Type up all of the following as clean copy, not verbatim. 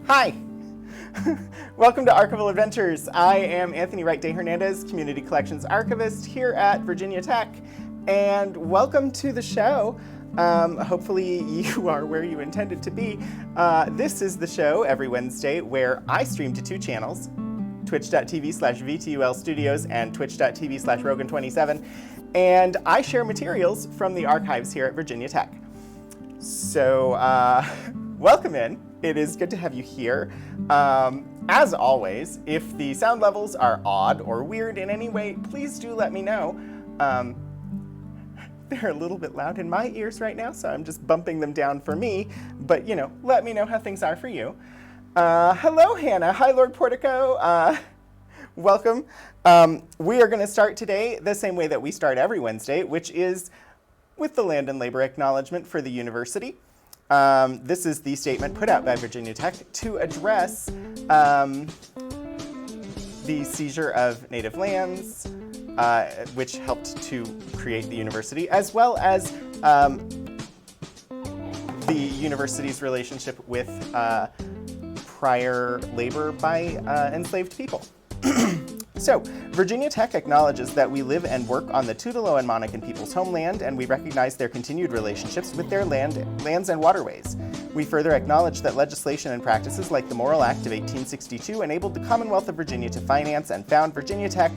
Hi! Welcome to Archival Adventures. I am Anthony Wright Day Hernandez, Community Collections Archivist here at Virginia Tech, and welcome to the show. Hopefully you are where you intended to be. This is the show every Wednesday where I stream to two channels, twitch.tv/VTUL Studios and twitch.tv/Rogan27, and I share materials from the archives here at Virginia Tech. So welcome in. It is good to have you here. As always, if the sound levels are odd or weird in any way, please do let me know. They're a little bit loud in my ears right now, so I'm just bumping them down for me, but let me know how things are for you. Hello, Hannah. Hi, Lord Portico. Welcome. We are going to start today the same way that we start every Wednesday, which is with the land and labor acknowledgement for the university. This is the statement put out by Virginia Tech to address the seizure of native lands, which helped to create the university, as well as the university's relationship with prior labor by enslaved people. So, Virginia Tech acknowledges that we live and work on the Tutelo and Monacan people's homeland, and we recognize their continued relationships with their lands and waterways. We further acknowledge that legislation and practices like the Morrill Act of 1862 enabled the Commonwealth of Virginia to finance and found Virginia Tech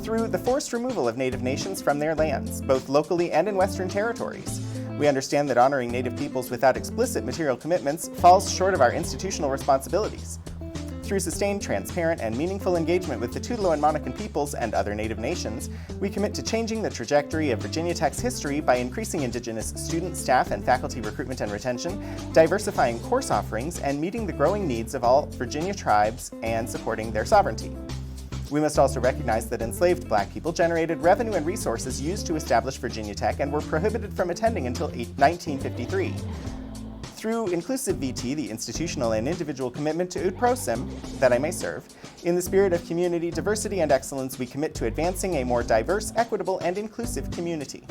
through the forced removal of Native nations from their lands, both locally and in Western territories. We understand that honoring Native peoples without explicit material commitments falls short of our institutional responsibilities. Through sustained, transparent, and meaningful engagement with the Tutelo and Monacan peoples and other Native nations, we commit to changing the trajectory of Virginia Tech's history by increasing Indigenous student, staff, and faculty recruitment and retention, diversifying course offerings, and meeting the growing needs of all Virginia tribes and supporting their sovereignty. We must also recognize that enslaved Black people generated revenue and resources used to establish Virginia Tech and were prohibited from attending until 1953. Through inclusive VT, the institutional and individual commitment to Ud Prosim, that I may serve, in the spirit of community, diversity, and excellence, we commit to advancing a more diverse, equitable, and inclusive community.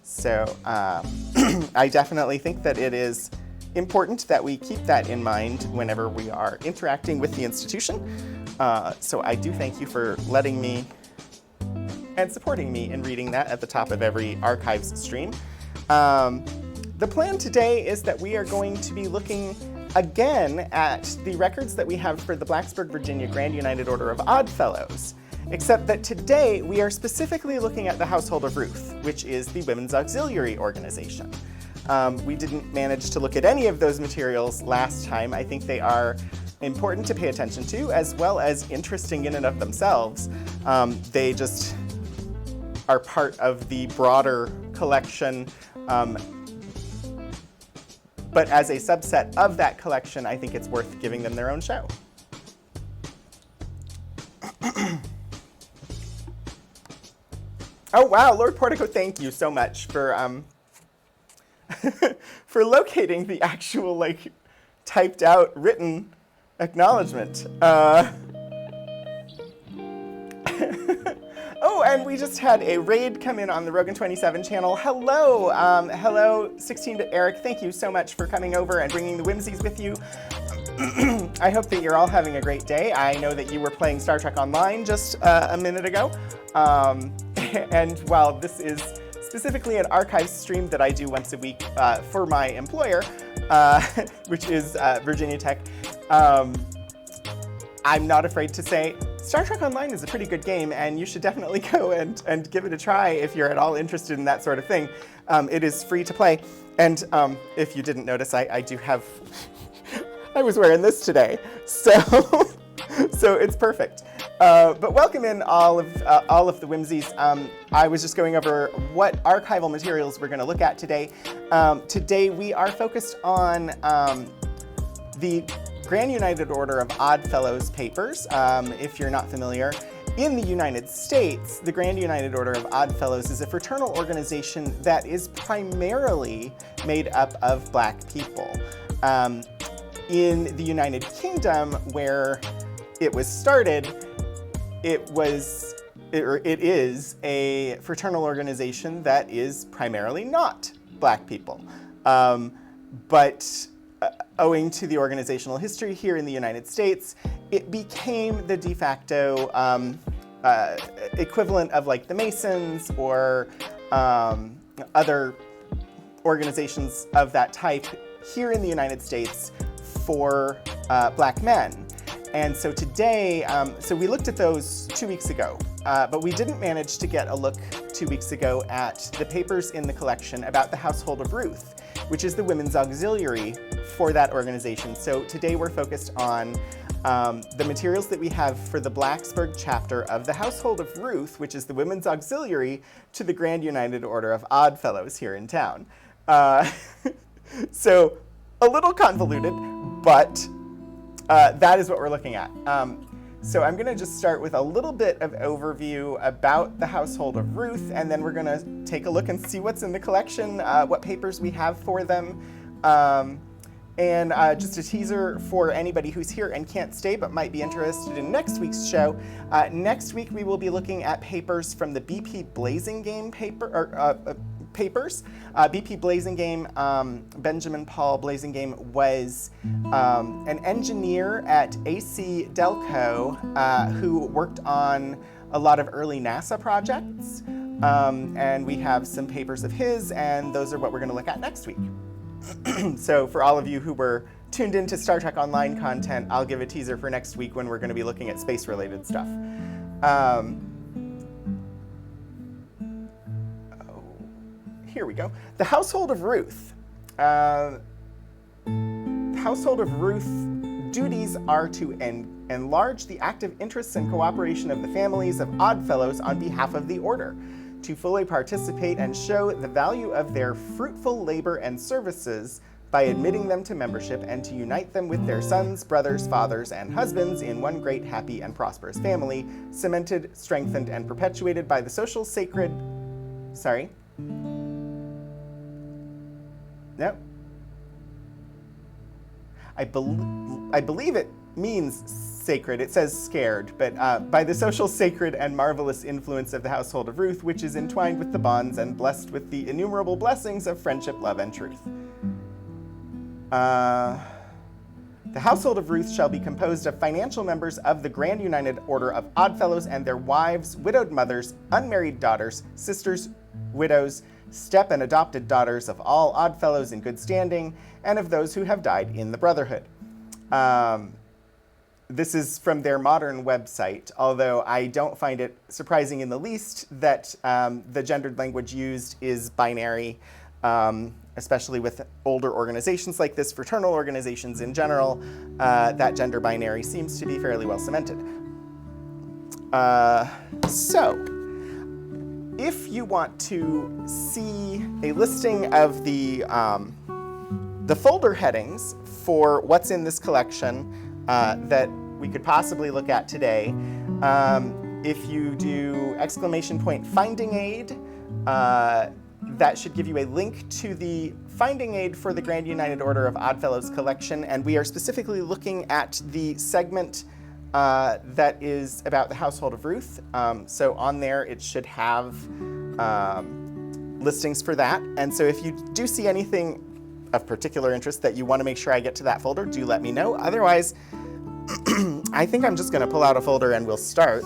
So I definitely think that it is important that we keep that in mind whenever we are interacting with the institution. So I do thank you for letting me and supporting me in reading that at the top of every archives stream. The plan today is that we are going to be looking again at the records that we have for the Blacksburg, Virginia Grand United Order of Odd Fellows, except that today we are specifically looking at the Household of Ruth, which is the Women's Auxiliary Organization. We didn't manage to look at any of those materials last time. I think they are important to pay attention to, as well as interesting in and of themselves. They just are part of the broader collection. But as a subset of that collection, I think it's worth giving them their own show. Oh wow, Lord Portico, thank you so much for for locating the actual typed out written acknowledgement. Oh, and we just had a raid come in on the Rogan 27 channel. Hello, hello, 16-bit Eric. Thank you so much for coming over and bringing the whimsies with you. I hope that you're all having a great day. I know that you were playing Star Trek Online just a minute ago. And while this is specifically an archive stream that I do once a week for my employer, which is Virginia Tech, I'm not afraid to say Star Trek Online is a pretty good game, and you should definitely go and give it a try if you're at all interested in that sort of thing. It is free to play, and if you didn't notice, I do have, I was wearing this today, so it's perfect. But welcome in all of the whimsies. I was just going over what archival materials we're going to look at today. Today we are focused on the Grand United Order of Odd Fellows papers. If you're not familiar, in the United States, the Grand United Order of Odd Fellows is a fraternal organization that is primarily made up of Black people. In the United Kingdom, where it was started, it is a fraternal organization that is primarily not Black people. But owing to the organizational history here in the United States, it became the de facto equivalent of the Masons or other organizations of that type here in the United States for Black men. And so today, so we looked at those 2 weeks ago, but we didn't manage to get a look 2 weeks ago at the papers in the collection about the Household of Ruth, which is the women's auxiliary for that organization. So today we're focused on The materials that we have for the Blacksburg chapter of the Household of Ruth, which is the women's auxiliary to the Grand United Order of Odd Fellows here in town. So a little convoluted, but that is what we're looking at. So I'm going to just start with a little bit of overview about the Household of Ruth, and then we're going to take a look and see what's in the collection, what papers we have for them, and just a teaser for anybody who's here and can't stay but might be interested in next week's show. Next week we will be looking at papers from the BP Blasingame papers. BP Blasingame, Benjamin Paul Blasingame, was an engineer at AC Delco who worked on a lot of early NASA projects. And we have some papers of his, and those are what we're going to look at next week. So for all of you who were tuned into Star Trek Online content, I'll give a teaser for next week when we're going to be looking at space-related stuff. Here we go. The Household of Ruth. Household of Ruth duties are to enlarge the active interests and cooperation of the families of Odd Fellows on behalf of the Order, to fully participate and show the value of their fruitful labor and services by admitting them to membership, and to unite them with their sons, brothers, fathers, and husbands in one great, happy, and prosperous family, cemented, strengthened, and perpetuated by the social sacred... Sorry. No. I believe it means sacred. It says scared, but by the social, sacred, and marvelous influence of the Household of Ruth, which is entwined with the bonds and blessed with the innumerable blessings of friendship, love, and truth. The Household of Ruth shall be composed of financial members of the Grand United Order of Odd Fellows and their wives, widowed mothers, unmarried daughters, sisters, widows, step and adopted daughters of all Odd Fellows in good standing, and of those who have died in the Brotherhood. This is from their modern website, although I don't find it surprising in the least that the gendered language used is binary, especially with older organizations like this, fraternal organizations in general. That gender binary seems to be fairly well cemented. So, if you want to see a listing of the folder headings for what's in this collection that we could possibly look at today, if you do !finding aid, that should give you a link to the finding aid for the Grand United Order of Odd Fellows collection, and we are specifically looking at the segment that is about the Household of Ruth. So on there it should have listings for that, and so if you do see anything of particular interest that you want to make sure I get to that folder, do let me know. Otherwise, I think I'm just going to pull out a folder and we'll start.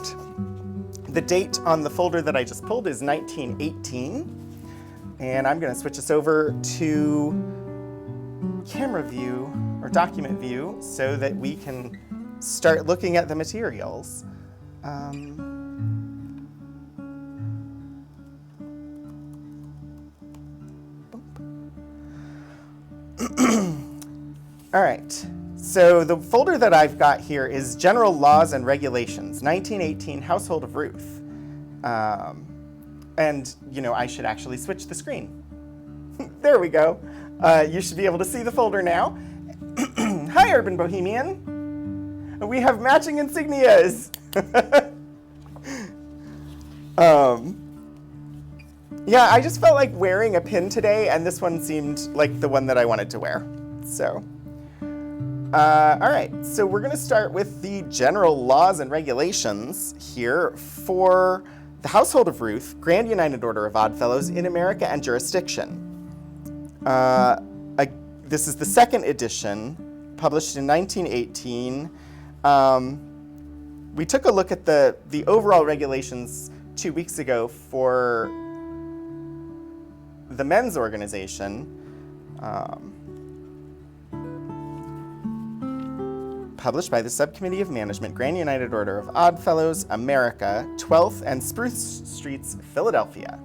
The date on the folder that I just pulled is 1918, and I'm going to switch us over to camera view or document view so that we can start looking at the materials. All right, so the folder that I've got here is General Laws and Regulations, 1918 Household of Ruth. And, you know, I should actually switch the screen. There we go. You should be able to see the folder now. Hi, Urban Bohemian. We have matching insignias. Yeah, I just felt like wearing a pin today, and this one seemed like the one that I wanted to wear. So, all right, so we're going to start with the general laws and regulations here for the Household of Ruth, Grand United Order of Odd Fellows in America and Jurisdiction. This is the second edition, published in 1918. We took a look at the overall regulations 2 weeks ago for the men's organization, published by the Subcommittee of Management, Grand United Order of Odd Fellows, America, 12th and Spruce Streets, Philadelphia.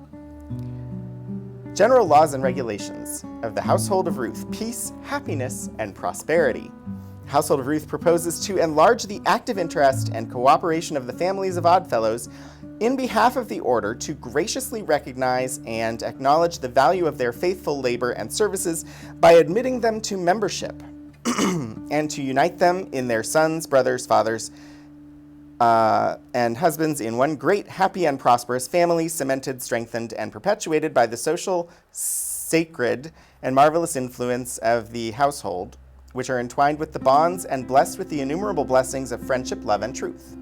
General Laws and Regulations of the Household of Ruth, Peace, Happiness, and Prosperity. Household of Ruth proposes to enlarge the active interest and cooperation of the families of Oddfellows in behalf of the order to graciously recognize and acknowledge the value of their faithful labor and services by admitting them to membership and to unite them in their sons, brothers, fathers, and husbands in one great, happy, and prosperous family, cemented, strengthened, and perpetuated by the social, sacred, and marvelous influence of the household, which are entwined with the bonds and blessed with the innumerable blessings of friendship, love, and truth.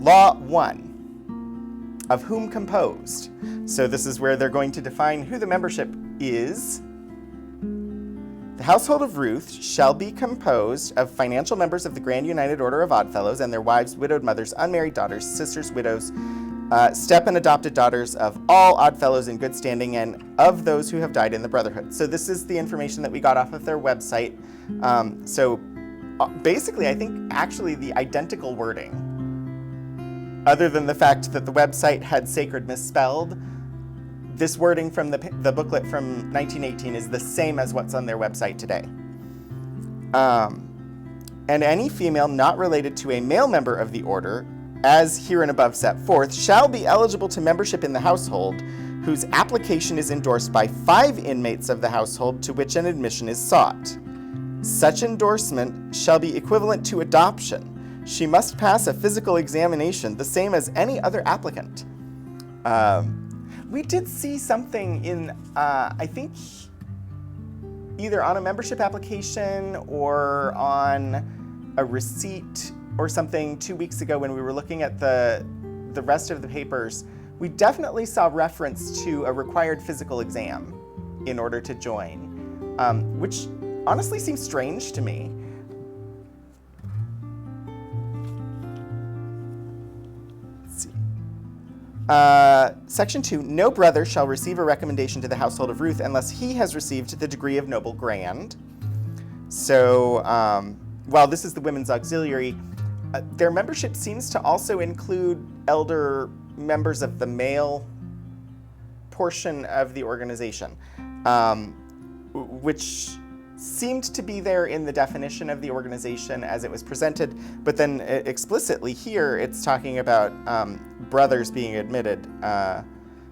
Law 1, of whom composed. So this is where they're going to define who the membership is. The Household of Ruth shall be composed of financial members of the Grand United Order of Oddfellows and their wives, widowed mothers, unmarried daughters, sisters, widows, step and adopted daughters of all Oddfellows in good standing and of those who have died in the Brotherhood. So this is the information that we got off of their website. Basically, I think actually the identical wording, other than the fact that the website had sacred misspelled, this wording from the booklet from 1918 is the same as what's on their website today. And any female not related to a male member of the order, as here and above set forth, shall be eligible to membership in the household, whose application is endorsed by 5 inmates of the household to which an admission is sought. Such endorsement shall be equivalent to adoption. She must pass a physical examination, the same as any other applicant. We did see something in, I think, either on a membership application or on a receipt or something 2 weeks ago when we were looking at the rest of the papers. We definitely saw reference to a required physical exam in order to join, which honestly seems strange to me. Section 2, no brother shall receive a recommendation to the Household of Ruth unless he has received the degree of Noble Grand. So, while this is the Women's Auxiliary, their membership seems to also include elder members of the male portion of the organization, which seemed to be there in the definition of the organization as it was presented, but then explicitly here it's talking about brothers being admitted.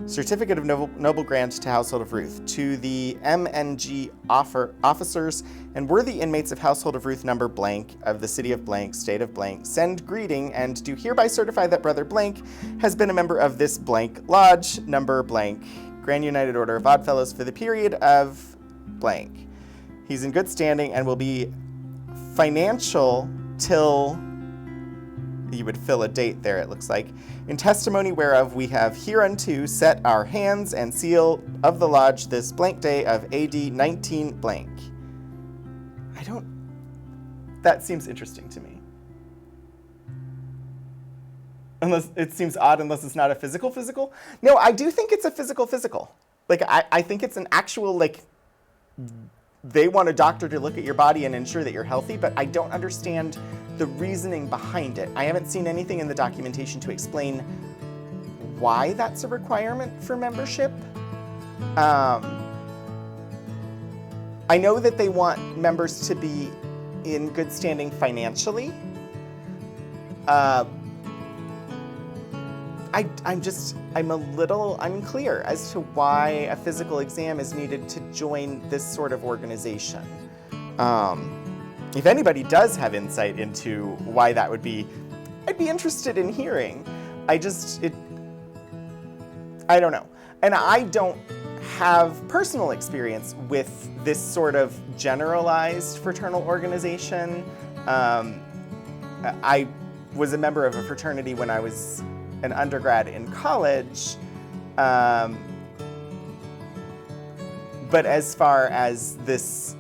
Certificate of Noble Grant to Household of Ruth. To the MNG officers and worthy inmates of Household of Ruth number blank of the city of blank, state of blank, send greeting and do hereby certify that brother blank has been a member of this blank lodge, number blank, Grand United Order of Oddfellows for the period of blank. He's in good standing and will be financial till, you would fill a date there, it looks like, in testimony whereof we have hereunto set our hands and seal of the lodge this blank day of AD 19 blank. That seems interesting to me. Unless it seems odd unless it's not a physical. No, I do think it's a physical. Like, I think it's an actual, like, they want a doctor to look at your body and ensure that you're healthy, but I don't understand the reasoning behind it. I haven't seen anything in the documentation to explain why that's a requirement for membership. I know that they want members to be in good standing financially. I'm a little unclear as to why a physical exam is needed to join this sort of organization. If anybody does have insight into why that would be, I'd be interested in hearing. I don't know. And I don't have personal experience with this sort of generalized fraternal organization. I was a member of a fraternity when I was an undergrad in college. But as far as this,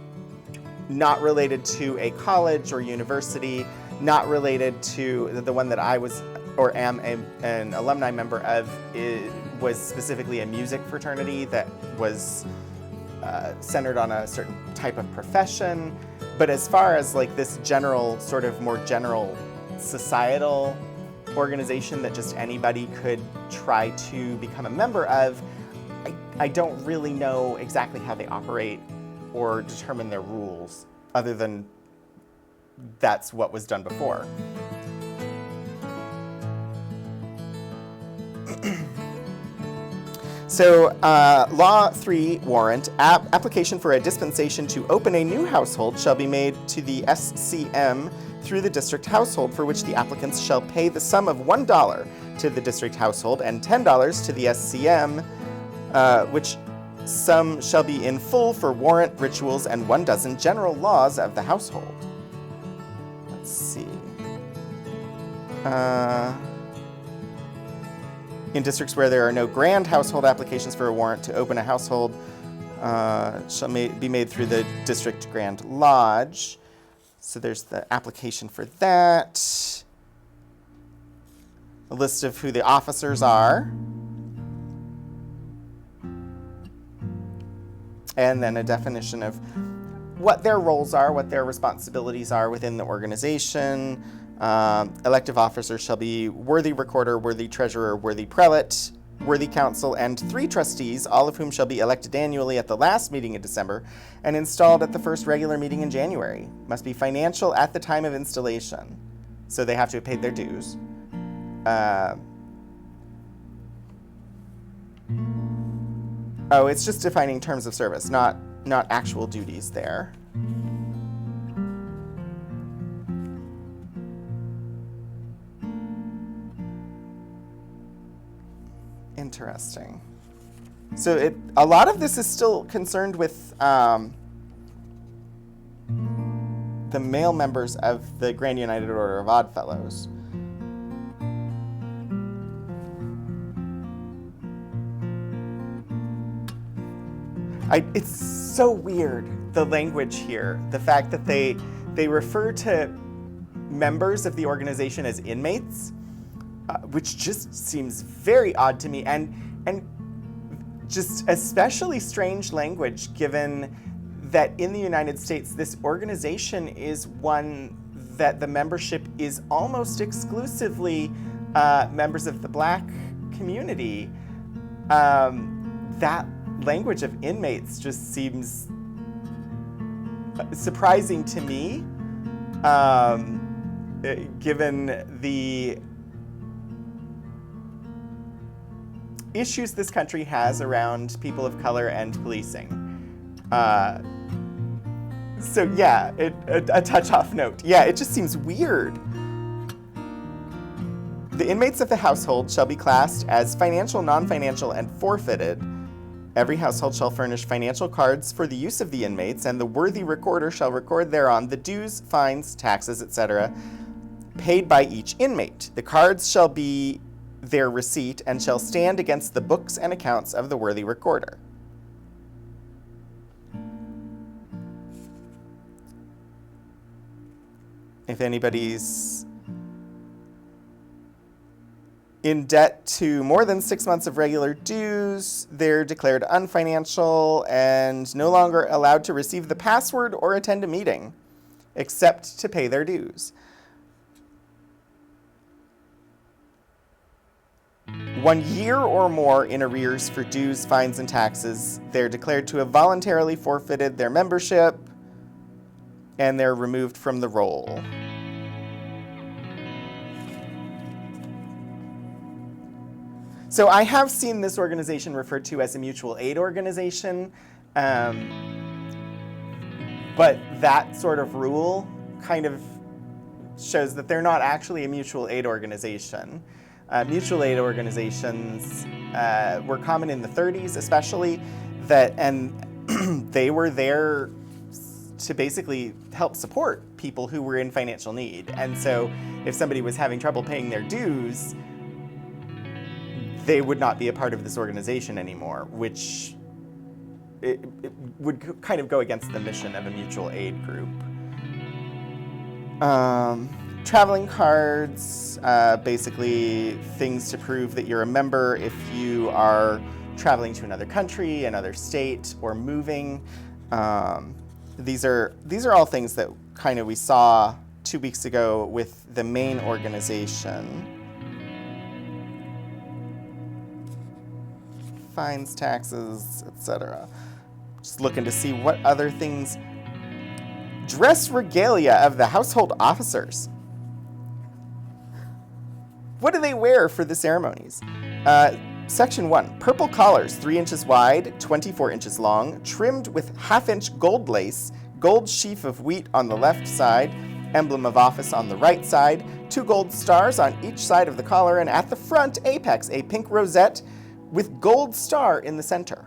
not related to a college or university, not related to the one that I was or am an alumni member of, was specifically a music fraternity that was centered on a certain type of profession. But as far as like this general, sort of more general societal organization that just anybody could try to become a member of, I don't really know exactly how they operate or determine their rules, other than that's what was done before. So, Law 3 warrant, application for a dispensation to open a new household shall be made to the SCM through the district household, for which the applicants shall pay the sum of $1 to the district household and $10 to the SCM, which sum shall be in full for warrant, rituals, and 12 general laws of the household. Let's see. In districts where there are no grand household applications for a warrant to open a household shall be made through the district grand lodge. So there's the application for that. A list of who the officers are. And then a definition of what their roles are, what their responsibilities are within the organization. Elective officers shall be worthy recorder, worthy treasurer, worthy prelate, worthy council, and 3 trustees, all of whom shall be elected annually at the last meeting in December and installed at the first regular meeting in January. Must be financial at the time of installation. So they have to have paid their dues. Oh, it's just defining terms of service, not actual duties there. Interesting. So a lot of this is still concerned with the male members of the Grand United Order of Odd Fellows. It's so weird, the language here. The fact that they refer to members of the organization as inmates, which just seems very odd to me, and just especially strange language given that in the United States, this organization is one that the membership is almost exclusively members of the Black community. That language of inmates just seems surprising to me, given the issues this country has around people of color and policing. So yeah, a touch-off note. Yeah, it just seems weird. The inmates of the household shall be classed as financial, non-financial, and forfeited. Every household shall furnish financial cards for the use of the inmates, and the worthy recorder shall record thereon the dues, fines, taxes, etc., paid by each inmate. The cards shall be their receipt and shall stand against the books and accounts of the worthy recorder. If anybody's in debt to more than 6 months of regular dues, they're declared unfinancial and no longer allowed to receive the password or attend a meeting, except to pay their dues. 1 year or more in arrears for dues, fines, and taxes, they're declared to have voluntarily forfeited their membership, and they're removed from the roll. So I have seen this organization referred to as a mutual aid organization, but that sort of rule kind of shows that they're not actually a mutual aid organization. Mutual aid organizations were common in the 30s especially, and they were there to basically help support people who were in financial need. And so if somebody was having trouble paying their dues, they would not be a part of this organization anymore, which it would kind of go against the mission of a mutual aid group. Traveling cards, basically things to prove that you're a member if you are traveling to another country, another state, or moving. These are all things that kind of we saw 2 weeks ago with the main organization. Fines, taxes, etc. Just looking to see what other things Dress regalia of the household officers. What do they wear for the ceremonies? Section 1, purple collars, 3 inches wide, 24 inches long, trimmed with half-inch gold lace, gold sheaf of wheat on the left side, emblem of office on the right side, 2 gold stars on each side of the collar, and at the front apex, a pink rosette with gold star in the center.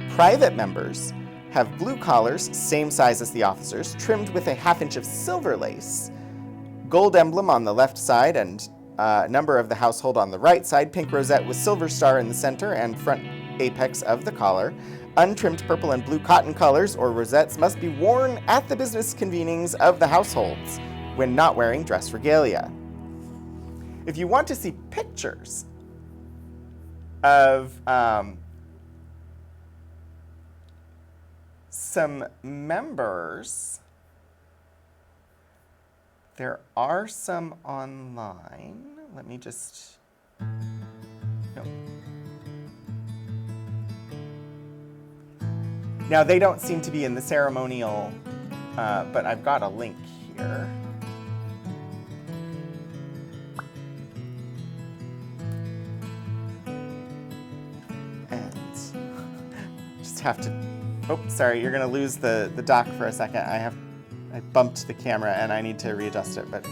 Private members have blue collars, same size as the officers, trimmed with a half-inch of silver lace, gold emblem on the left side, and number of the household on the right side, pink rosette with silver star in the center and front apex of the collar. Untrimmed purple and blue cotton collars or rosettes must be worn at the business convenings of the households when not wearing dress regalia. If you want to see pictures of some members, there are some online. Let me just, no. Now they don't seem to be in the ceremonial, but I've got a link here. And just have to, oh, sorry, you're gonna lose the dock for a second. I bumped the camera and I need to readjust it, but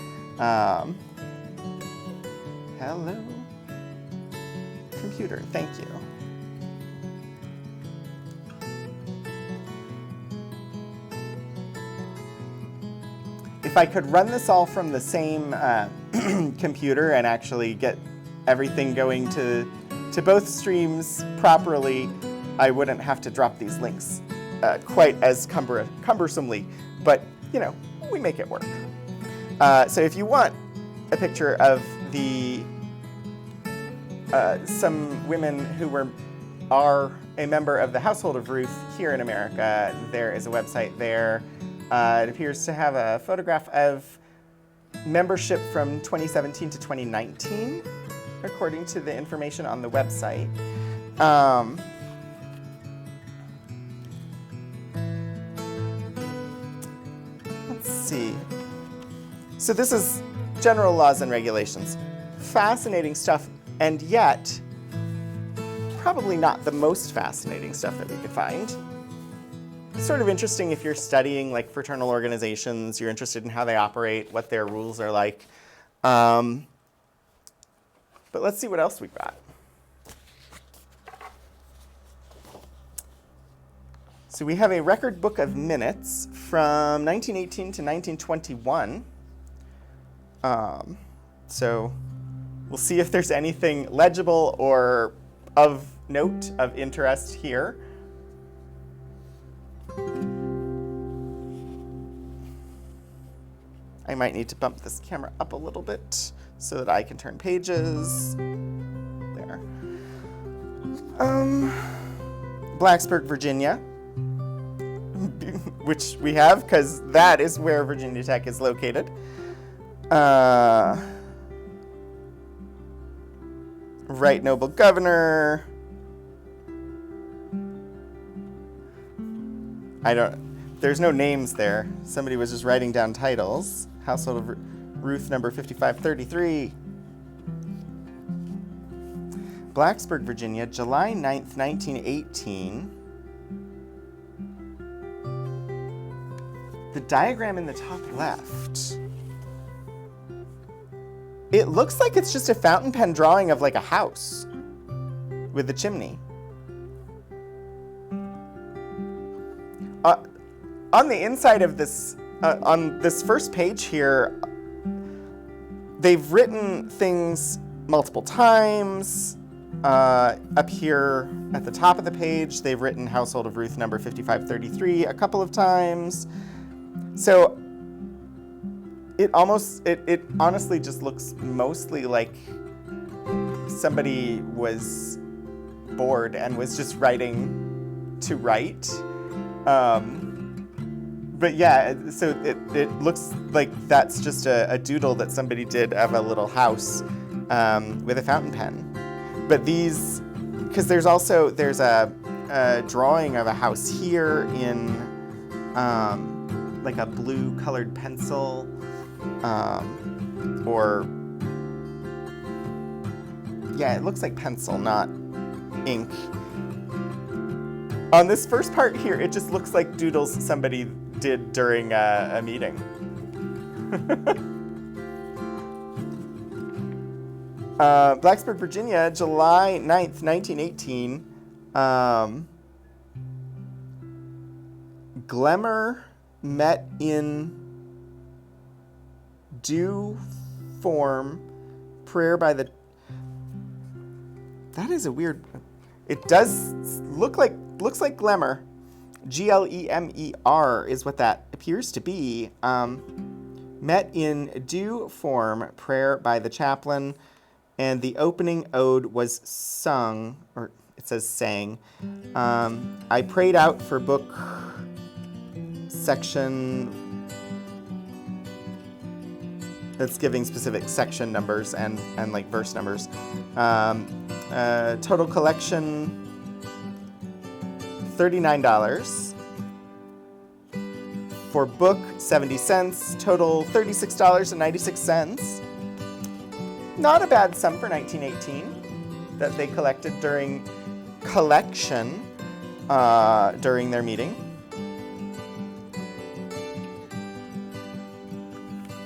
hello, computer, thank you. If I could run this all from the same computer and actually get everything going to both streams properly, I wouldn't have to drop these links quite as cumbersomely, but you know, we make it work. So if you want a picture of the some women who are a member of the Household of Ruth here in America, there is a website there. It appears to have a photograph of membership from 2017 to 2019, according to the information on the website. Let's see. So this is general laws and regulations. Fascinating stuff, and yet probably not the most fascinating stuff that we could find. Sort of interesting if you're studying like fraternal organizations, you're interested in how they operate, what their rules are like. But let's see what else we've got. So we have a record book of minutes from 1918 to 1921. So we'll see if there's anything legible or of note, of interest here. I might need to bump this camera up a little bit so that I can turn pages. There. Blacksburg, Virginia, which we have because that is where Virginia Tech is located. Right Noble Governor. There's no names there. Somebody was just writing down titles. Household of Ruth, number 5533. Blacksburg, Virginia, July 9th, 1918. The diagram in the top left. It looks like it's just a fountain pen drawing of like a house with a chimney. On the inside of this, on this first page here, they've written things multiple times. Up here at the top of the page, they've written Household of Ruth number 5533 a couple of times. So it honestly just looks mostly like somebody was bored and was just writing to write. But yeah, so it looks like that's just a doodle that somebody did of a little house with a fountain pen. But these, because there's a drawing of a house here in like a blue colored pencil, or yeah, it looks like pencil, not ink. On this first part here, it just looks like doodles somebody did during a meeting. Blacksburg, Virginia, July 9th, 1918. Glemmer met in due form, prayer by the... That is a weird... It does looks like Glemmer. Glemer is what that appears to be. Met in due form, prayer by the chaplain, and the opening ode was sung, or it says sang. I prayed out for book section. That's giving specific section numbers and like verse numbers. Total collection, $39. For book, 70 cents. Total, $36.96. Not a bad sum for 1918 that they collected during during their meeting.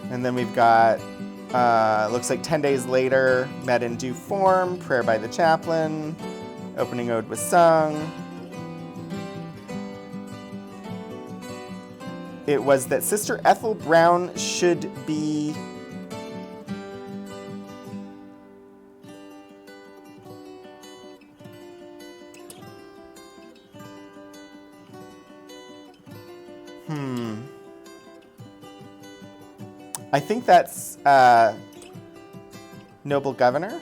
And then we've got, looks like 10 days later, met in due form, prayer by the chaplain, opening ode was sung. It was that Sister Ethel Brown should be I think that's Noble Governor.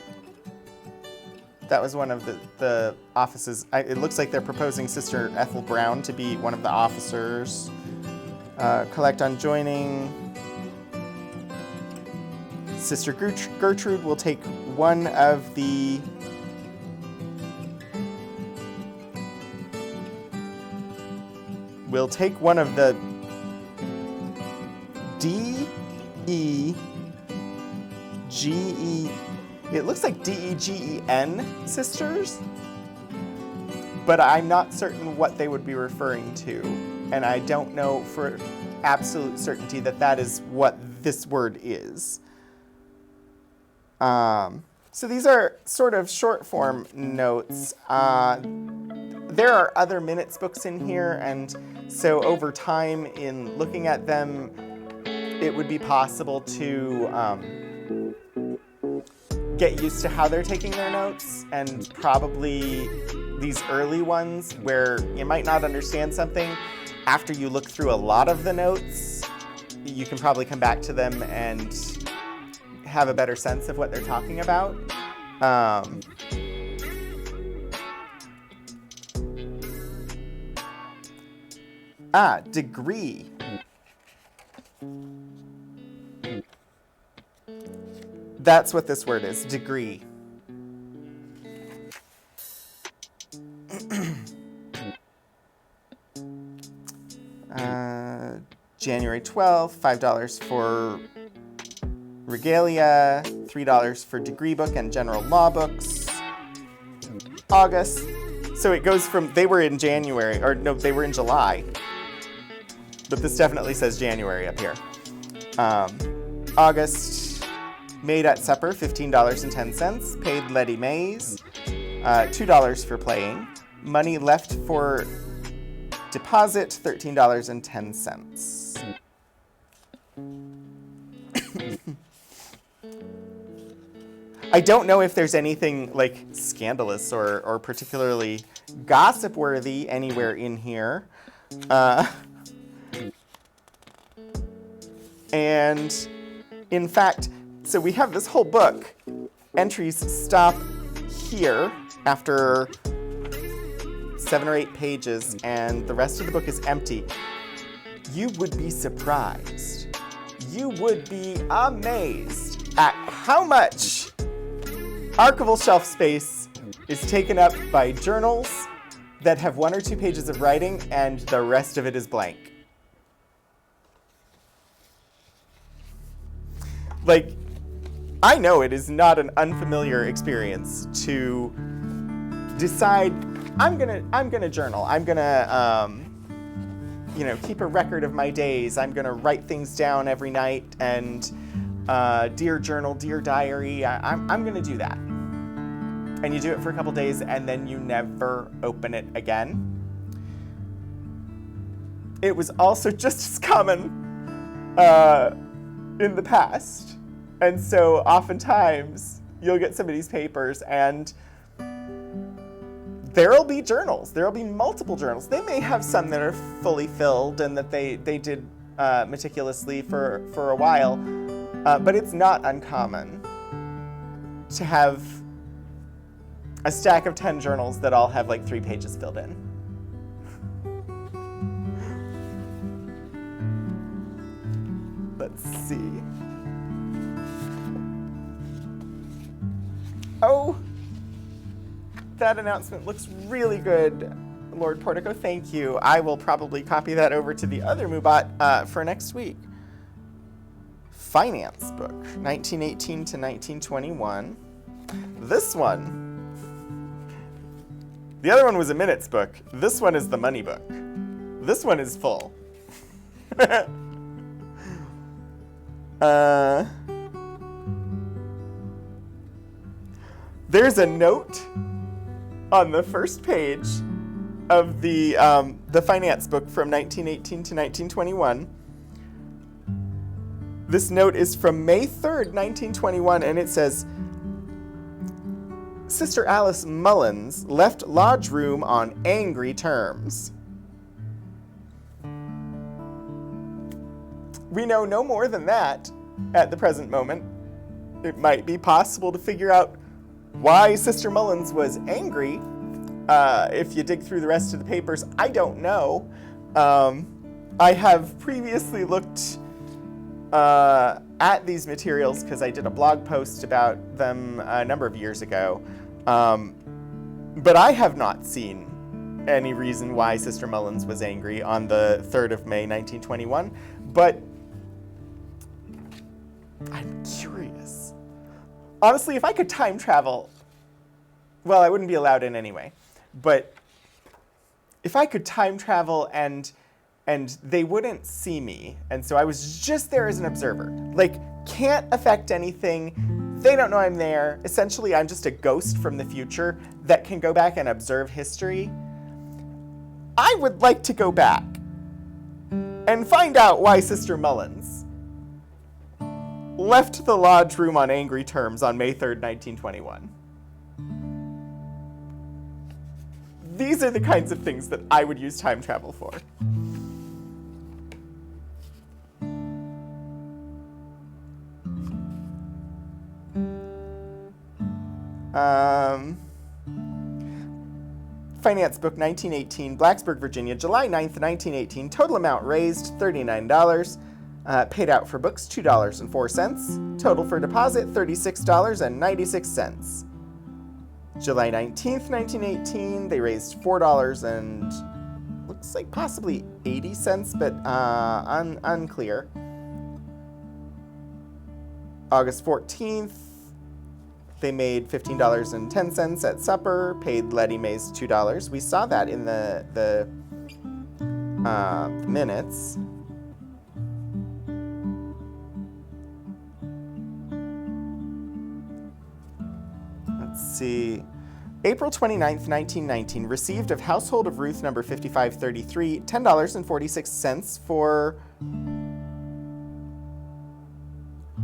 That was one of the offices. It looks like they're proposing Sister Ethel Brown to be one of the officers. Collect on joining. Sister Gertrude will take one of the... We'll take one of the D-E-G-E... It looks like D-E-G-E-N sisters, but I'm not certain what they would be referring to. And I don't know for absolute certainty that that is what this word is. So these are sort of short form notes. There are other minutes books in here, and so over time in looking at them, it would be possible to get used to how they're taking their notes, and probably these early ones where you might not understand something, after you look through a lot of the notes, you can probably come back to them and have a better sense of what they're talking about. Degree. That's what this word is, degree. January 12th, $5 for regalia, $3 for degree book and general law books. August, so it goes from, they were in January, or no, they were in July, but this definitely says January up here. August, made at supper, $15.10, paid Letty Mays, $2 for playing, money left for deposit, $13.10. I don't know if there's anything like scandalous or particularly gossip-worthy anywhere in here. And in fact, so we have this whole book. Entries stop here after 7 or 8 pages, and the rest of the book is empty. You would be surprised. You would be amazed at how much archival shelf space is taken up by journals that have 1 or 2 pages of writing, and the rest of it is blank. Like, I know it is not an unfamiliar experience to decide I'm gonna journal. I'm gonna keep a record of my days. I'm gonna write things down every night and dear journal, dear diary. I'm gonna do that. And you do it for a couple days and then you never open it again. It was also just as common in the past. And so oftentimes you'll get some of these papers and there'll be journals. There'll be multiple journals. They may have some that are fully filled and that they did meticulously for a while, but it's not uncommon to have a stack of 10 journals that all have like 3 pages filled in. Let's see. Oh, that announcement looks really good, Lord Portico. Thank you. I will probably copy that over to the other Moobot for next week. Finance book, 1918 to 1921. This one. The other one was a minutes book. This one is the money book. This one is full. There's a note on the first page of the finance book from 1918 to 1921. This note is from May 3rd, 1921, and it says, Sister Alice Mullins left lodge room on angry terms. We know no more than that at the present moment. It might be possible to figure out why Sister Mullins was angry. If you dig through the rest of the papers, I don't know. I have previously looked at these materials because I did a blog post about them a number of years ago. But I have not seen any reason why Sister Mullins was angry on the 3rd of May, 1921. But I'm curious. Honestly, if I could time travel, well, I wouldn't be allowed in anyway. But if I could time travel and they wouldn't see me, and so I was just there as an observer, like, can't affect anything, they don't know I'm there, essentially I'm just a ghost from the future that can go back and observe history, I would like to go back and find out why Sister Mullins left the lodge room on angry terms on May 3rd, 1921. These are the kinds of things that I would use time travel for. Finance book 1918, Blacksburg, Virginia, July 9th, 1918. Total amount raised, $39. Paid out for books, $2.04. Total for deposit, $36.96. July 19th, 1918, they raised $4 and looks like possibly 80 cents, but unclear. August 14th, they made $15.10 at supper, paid Letty Mays $2. We saw that in the minutes. Let's see. April 29th, 1919, received of Household of Ruth number 5533, $10.46 for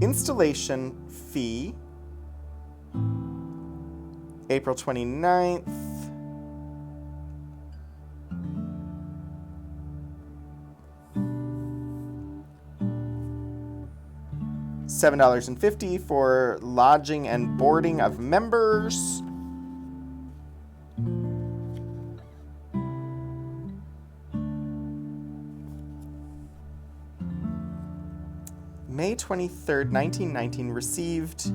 installation fee. April 29th. $7.50 for lodging and boarding of members. May 23rd, 1919, received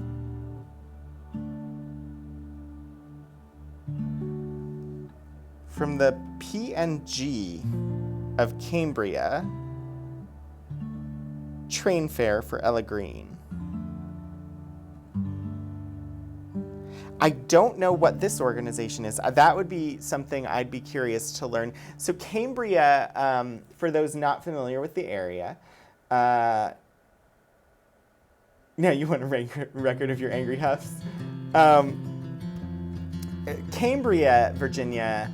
from the P&G of Cambria train fare for Ella Green. I don't know what this organization is. That would be something I'd be curious to learn. So Cambria, for those not familiar with the area, now you want a record of your angry huffs? Cambria, Virginia,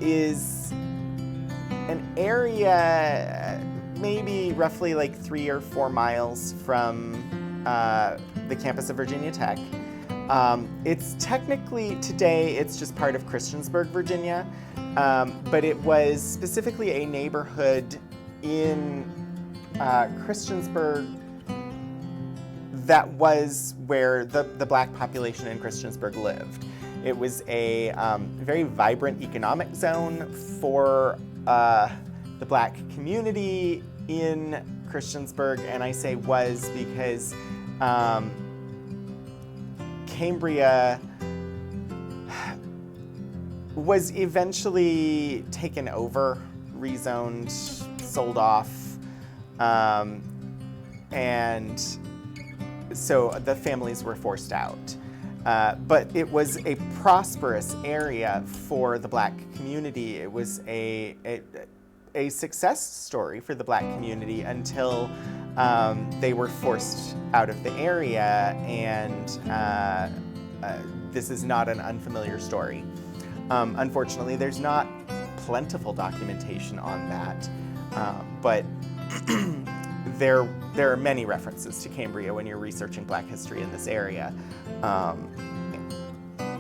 is an area maybe roughly like 3 or 4 miles from the campus of Virginia Tech. It's technically, today, it's just part of Christiansburg, Virginia, but it was specifically a neighborhood in Christiansburg that was where the Black population in Christiansburg lived. It was a very vibrant economic zone for the Black community in Christiansburg, and I say was because Cambria was eventually taken over, rezoned, sold off, and so the families were forced out. But it was a prosperous area for the Black community. It was a success story for the Black community until they were forced out of the area, and this is not an unfamiliar story. Unfortunately, there's not plentiful documentation on that, but there are many references to Cambria when you're researching Black history in this area.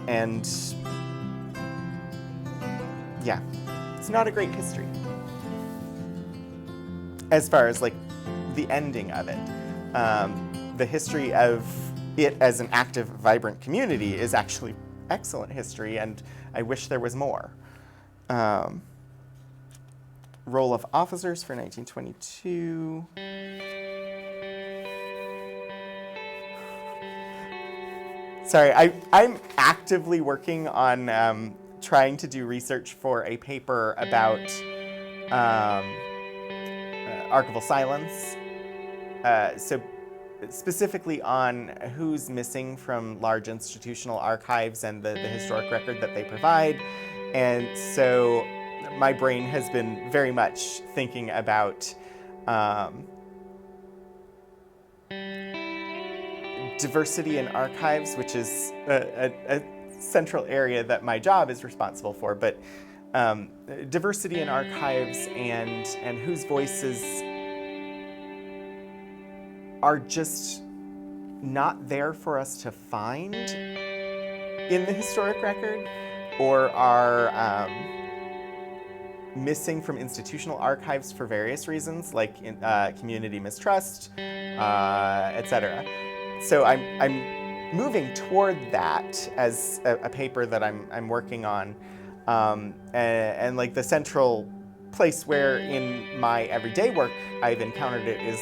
And yeah, it's not a great history as far as like the ending of it. The history of it as an active, vibrant community is actually excellent history, and I wish there was more. Roll of officers for 1922. Sorry, I'm actively working on trying to do research for a paper about archival silence. So specifically on who's missing from large institutional archives and the historic record that they provide. And so my brain has been very much thinking about diversity in archives, which is a central area that my job is responsible for, but diversity in archives and whose voices are just not there for us to find in the historic record, or are missing from institutional archives for various reasons, like community mistrust, etc. So I'm moving toward that as a paper that I'm working on, and like the central place where in my everyday work I've encountered it is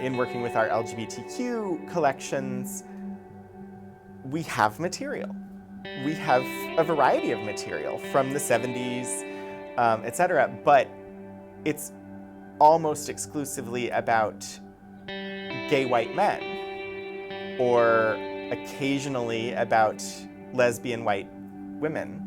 in working with our LGBTQ collections. We have material. We have a variety of material from the 70s, etc., but it's almost exclusively about gay white men, or occasionally about lesbian white women.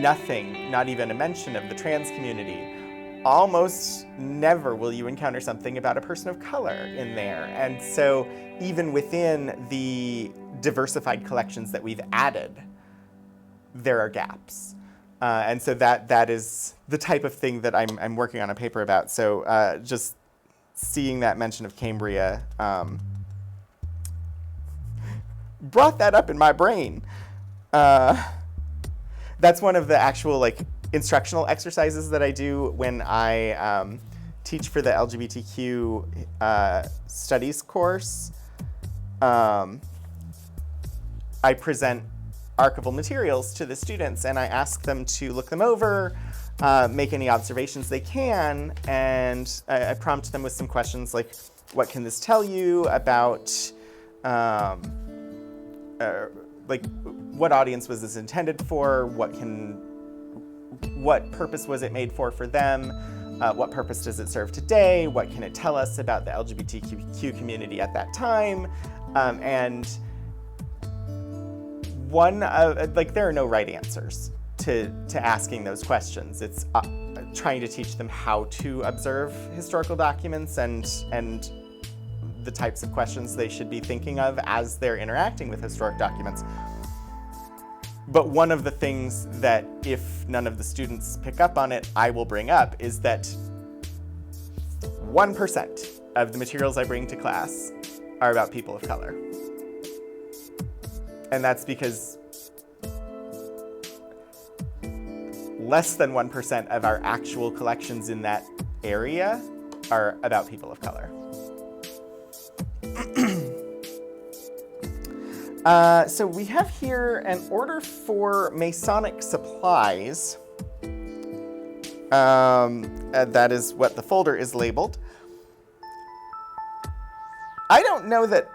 Nothing, not even a mention of the trans community. Almost never will you encounter something about a person of color in there. And so even within the diversified collections that we've added, there are gaps. And so that is the type of thing that I'm working on a paper about. So just seeing that mention of Cambria brought that up in my brain. That's one of the actual like instructional exercises that I do when I teach for the LGBTQ studies course. I present archival materials to the students, and I ask them to look them over, make any observations they can, and I prompt them with some questions like, what can this tell you about, like, what audience was this intended for? What purpose was it made for them? What purpose does it serve today? What can it tell us about the LGBTQ community at that time? And there are no right answers to asking those questions. It's trying to teach them how to observe historical documents and the types of questions they should be thinking of as they're interacting with historic documents. But one of the things that, if none of the students pick up on it, I will bring up is that 1% of the materials I bring to class are about people of color. And that's because less than 1% of our actual collections in that area are about people of color. So we have here an order for Masonic supplies. That is what the folder is labeled. I don't know that...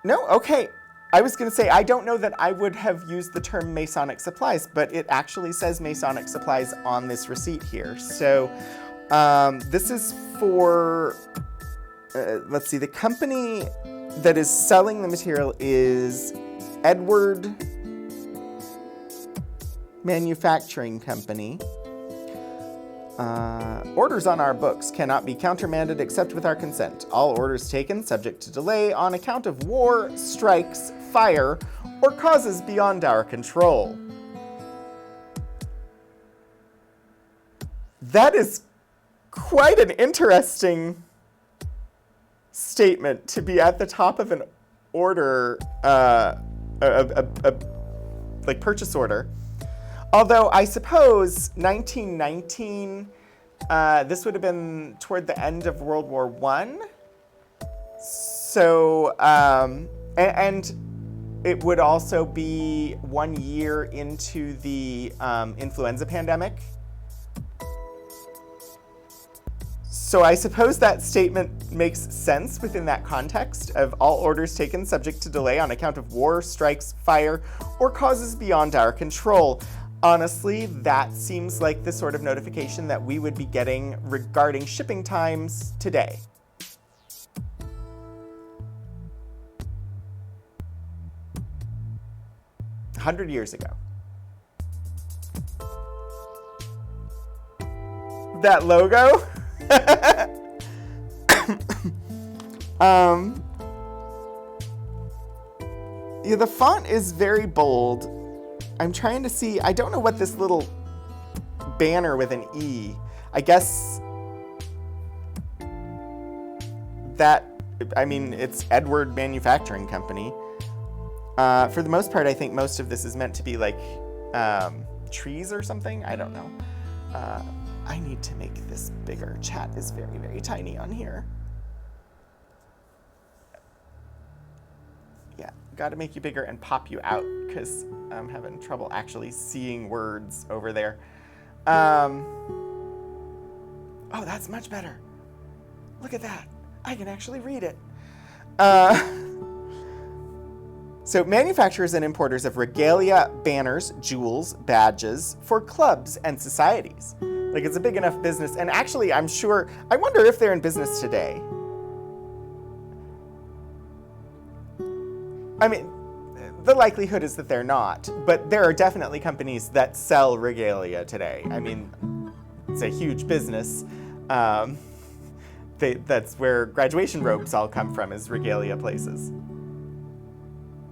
No? Okay. I was going to say, I don't know that I would have used the term Masonic supplies, but it actually says Masonic supplies on this receipt here. So this is for, let's see, the company that is selling the material is Edward Manufacturing Company. Orders on our books cannot be countermanded except with our consent. All orders taken subject to delay on account of war, strikes, fire, or causes beyond our control. That is quite an interesting statement to be at the top of an order, like purchase order. Although I suppose 1919, this would have been toward the end of World War I. So, and it would also be 1 year into the influenza pandemic. So I suppose that statement makes sense within that context of all orders taken subject to delay on account of war, strikes, fire, or causes beyond our control. Honestly, that seems like the sort of notification that we would be getting regarding shipping times today. A 100 years ago. That logo? Yeah, the font is very bold. I'm trying to see, I don't know what this little banner with an E, I guess that, I mean, it's Edward Manufacturing Company. For the most part, I think most of this is meant to be like trees or something. I don't know. I need to make this bigger. Chat is very, very tiny on here. Yeah, got to make you bigger and pop you out because I'm having trouble actually seeing words over there. Oh, that's much better. Look at that. I can actually read it. So manufacturers and importers of regalia, banners, jewels, badges for clubs and societies. Like, it's a big enough business. And actually, I'm sure, I wonder if they're in business today. I mean, the likelihood is that they're not, but there are definitely companies that sell regalia today. I mean, it's a huge business. That's where graduation robes all come from, is regalia places.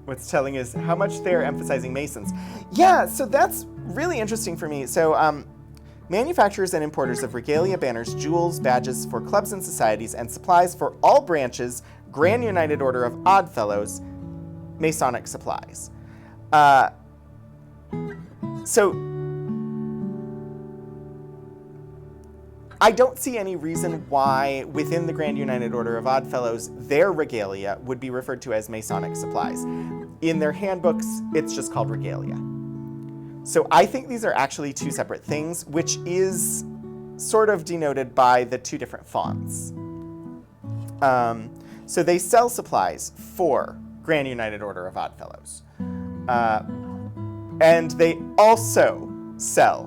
What's telling is how much they're emphasizing Masons. Yeah, so that's really interesting for me. So manufacturers and importers of regalia, banners, jewels, badges for clubs and societies, and supplies for all branches, Grand United Order of Odd Fellows, Masonic supplies. So I don't see any reason why within the Grand United Order of Odd Fellows, their regalia would be referred to as Masonic supplies. In their handbooks, it's just called regalia. So I think these are actually two separate things, which is sort of denoted by the two different fonts. So they sell supplies for Grand United Order of Odd Fellows. And they also sell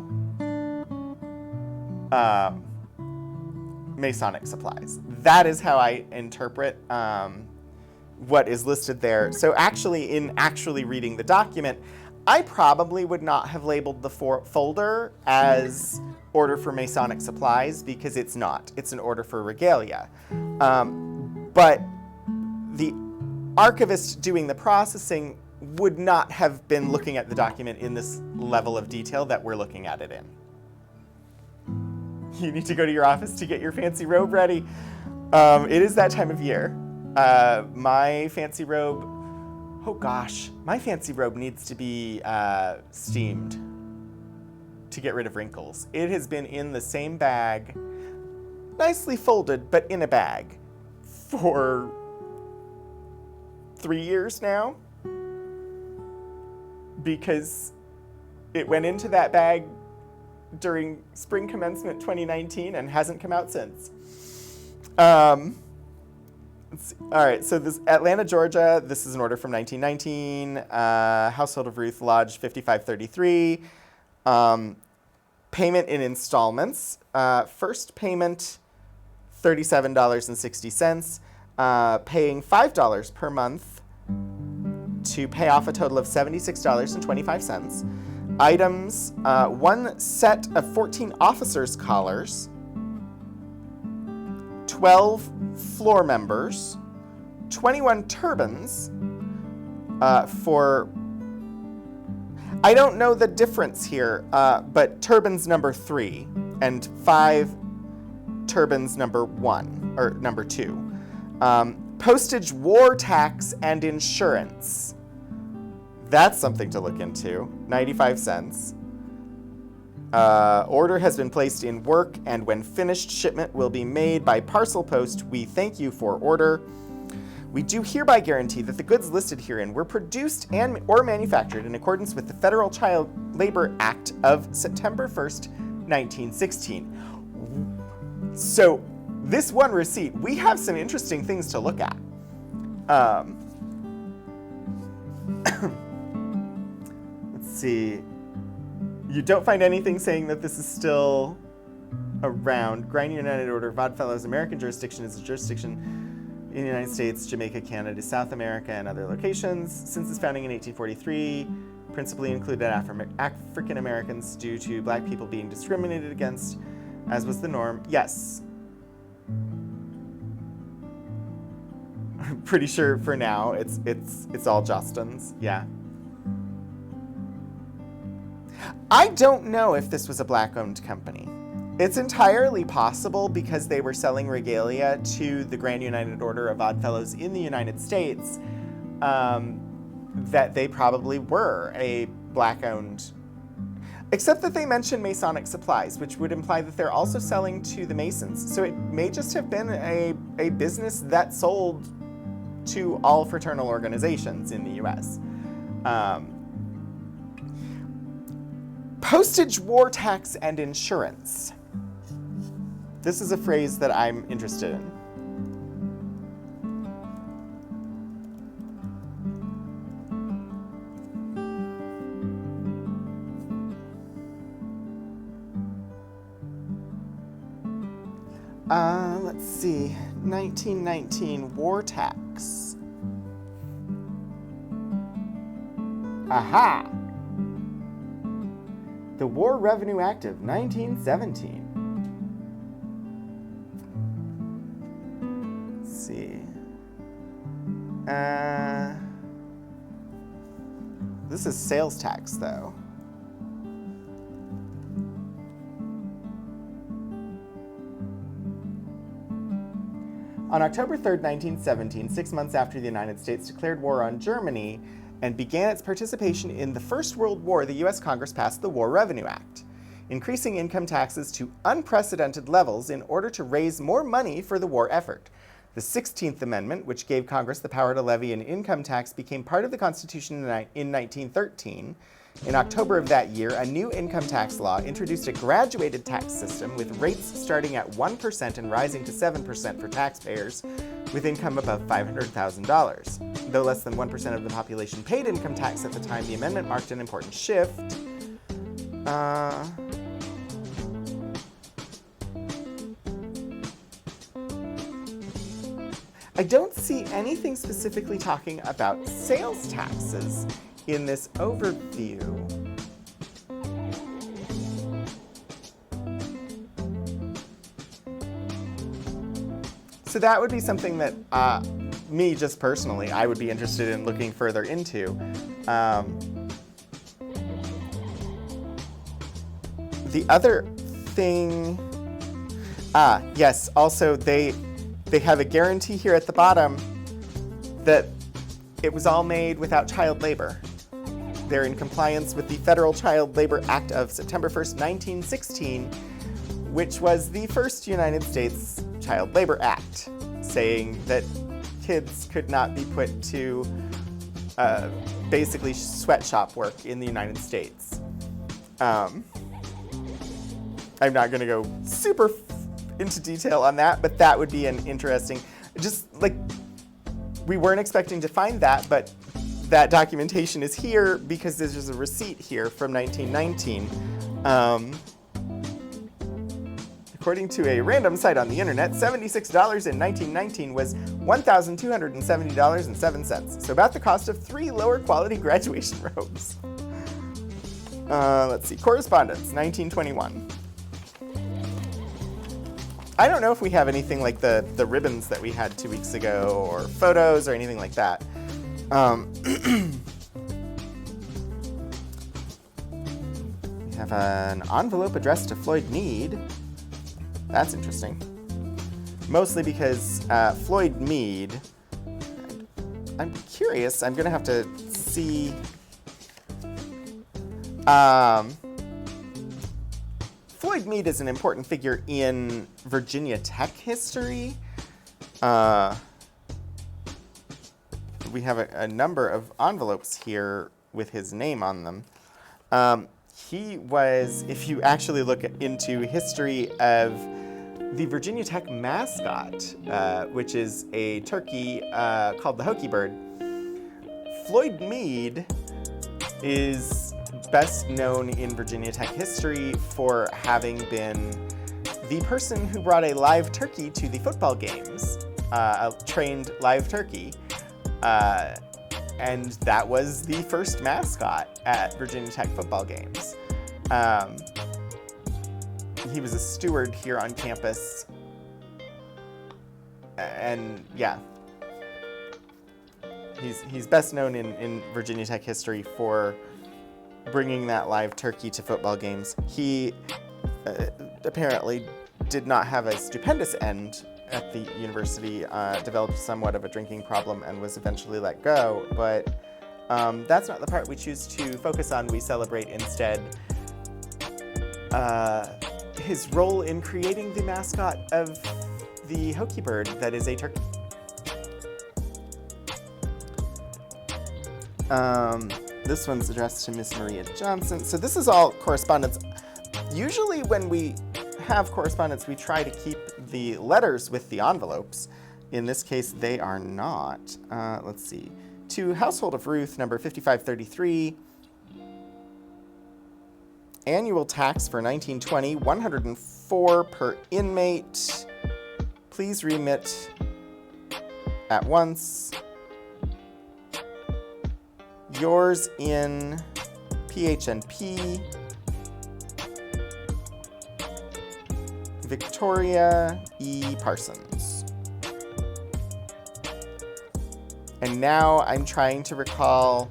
Masonic supplies. That is how I interpret what is listed there. So actually, in actually reading the document, I probably would not have labeled the folder as order for Masonic supplies, because it's not. It's an order for regalia. But the archivist doing the processing would not have been looking at the document in this level of detail that we're looking at it in. You need to go to your office to get your fancy robe ready. It is that time of year. My fancy robe, oh gosh, my fancy robe needs to be steamed to get rid of wrinkles. It has been in the same bag, nicely folded, but in a bag, for 3 years now, because it went into that bag during spring commencement 2019 and hasn't come out since. Let's see. All right, so this Atlanta, Georgia, this is an order from 1919, Household of Ruth, Lodge 5533. Payment in installments. First payment, $37.60, paying $5 per month to pay off a total of $76.25. Items, one set of 14 officers' collars, 12 floor members, 21 turbans for, I don't know the difference here, but turbans number 3 and 5 turbans number 1, or number 2. Postage, war tax, and insurance. That's something to look into. 95 cents. Order has been placed in work, and when finished, shipment will be made by parcel post. We thank you for order. We do hereby guarantee that the goods listed herein were produced and or manufactured in accordance with the Federal Child Labor Act of September 1st, 1916. So this one receipt, we have some interesting things to look at. Let's see. You don't find anything saying that this is still around. Grand United Order of Odd Fellows American jurisdiction is a jurisdiction in the United States, Jamaica, Canada, South America, and other locations. Since its founding in 1843, principally included African Americans due to black people being discriminated against, as was the norm. Yes. I'm pretty sure for now it's all Justin's. Yeah. I don't know if this was a black-owned company. It's entirely possible, because they were selling regalia to the Grand United Order of Odd Fellows in the United States, that they probably were a black-owned, except that they mention Masonic supplies, which would imply that they're also selling to the Masons. So it may just have been a business that sold to all fraternal organizations in the U.S. Postage, war tax, and insurance. This is a phrase that I'm interested in. Let's see. 1919 war tax. Aha! The War Revenue Act of 1917. Let's see. This is sales tax, though. On October 3rd, 1917, 6 months after the United States declared war on Germany and began its participation in the First World War, the U.S. Congress passed the War Revenue Act, increasing income taxes to unprecedented levels in order to raise more money for the war effort. The 16th Amendment, which gave Congress the power to levy an income tax, became part of the Constitution in 1913. In October of that year, a new income tax law introduced a graduated tax system with rates starting at 1% and rising to 7% for taxpayers with income above $500,000. Though less than 1% of the population paid income tax at the time, the amendment marked an important shift. I don't see anything specifically talking about sales taxes in this overview. So that would be something that me, just personally, I would be interested in looking further into. The other thing, yes, also they have a guarantee here at the bottom that it was all made without child labor. They're in compliance with the Federal Child Labor Act of September 1st, 1916, which was the first United States Child Labor Act, saying that kids could not be put to basically sweatshop work in the United States. I'm not going to go super into detail on that, but that would be an interesting, just like, we weren't expecting to find that, but that documentation is here because there's just a receipt here from 1919. According to a random site on the internet, $76 in 1919 was $1,270.07. So about the cost of 3 lower quality graduation robes. Let's see, correspondence, 1921. I don't know if we have anything like the ribbons that we had 2 weeks ago, or photos or anything like that. We have an envelope addressed to Floyd Mead. That's interesting. Mostly because Floyd Mead, I'm curious, I'm gonna have to see. Floyd Mead is an important figure in Virginia Tech history. We have a number of envelopes here with his name on them. He was, if you actually look into history of the Virginia Tech mascot, which is a turkey called the Hokie Bird, Floyd Mead is best known in Virginia Tech history for having been the person who brought a live turkey to the football games, a trained live turkey. And that was the first mascot at Virginia Tech football games. He was a steward here on campus. And yeah, he's best known in Virginia Tech history for bringing that live turkey to football games. He apparently did not have a stupendous end at the university, developed somewhat of a drinking problem and was eventually let go, but that's not the part we choose to focus on. We celebrate instead his role in creating the mascot of the Hokie Bird that is a turkey. This one's addressed to Miss Maria Johnson. So this is all correspondence. Usually when we have correspondence, we try to keep the letters with the envelopes. In this case, they are not. Let's see. To Household of Ruth, number 5533. Annual tax for 1920, $104 per inmate. Please remit at once. Yours in PHNP. Victoria E. Parsons. And now I'm trying to recall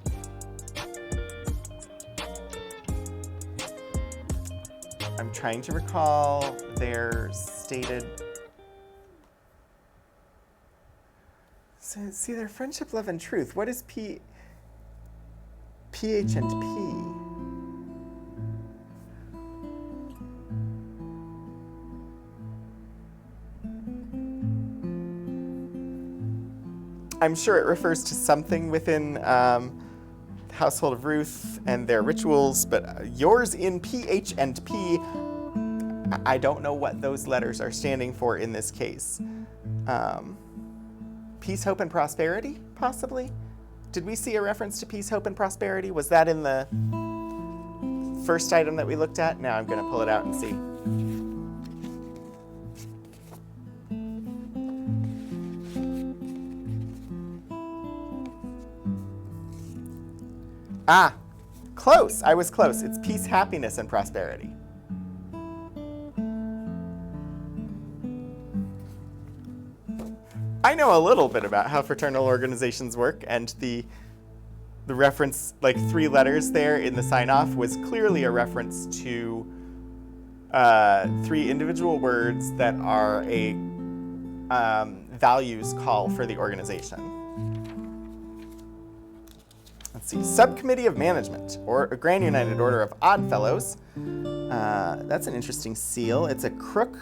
their stated. So, see, their friendship, love, and truth. What is PH and P? I'm sure it refers to something within Household of Ruth and their rituals, but yours in PH and P, I don't know what those letters are standing for in this case. Peace, hope, and prosperity, possibly? Did we see a reference to peace, hope, and prosperity? Was that in the first item that we looked at? Now I'm going to pull it out and see. Ah, close. I was close. It's peace, happiness, and prosperity. I know a little bit about how fraternal organizations work, and the reference, like 3 letters there in the sign-off, was clearly a reference to 3 individual words that are a values call for the organization. Let's see, Subcommittee of Management, or a Grand United Order of Odd Fellows. That's an interesting seal. It's a crook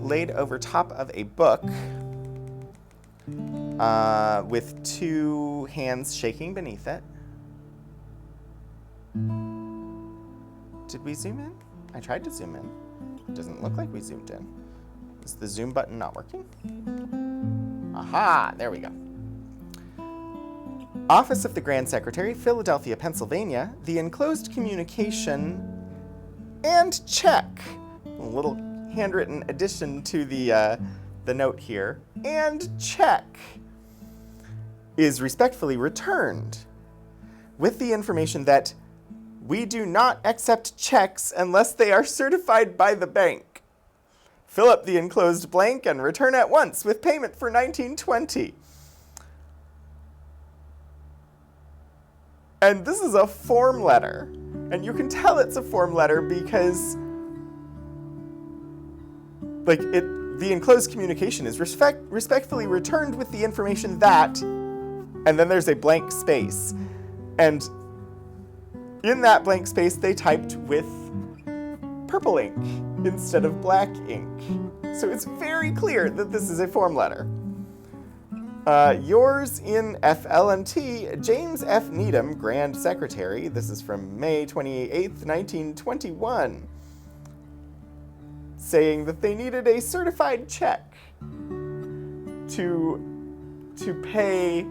laid over top of a book with 2 hands shaking beneath it. Did we zoom in? I tried to zoom in. It doesn't look like we zoomed in. Is the zoom button not working? Aha, there we go. Office of the Grand Secretary, Philadelphia, Pennsylvania. The enclosed communication and check. A little handwritten addition to the note here. And check is respectfully returned with the information that we do not accept checks unless they are certified by the bank. Fill up the enclosed blank and return at once with payment for $19.20. And this is a form letter. And you can tell it's a form letter because the enclosed communication is respectfully returned with the information that, and then there's a blank space. And in that blank space, they typed with purple ink instead of black ink. So it's very clear that this is a form letter. Yours in FL&T, James F. Needham, Grand Secretary. This is from May 28th, 1921. Saying that they needed a certified check to pay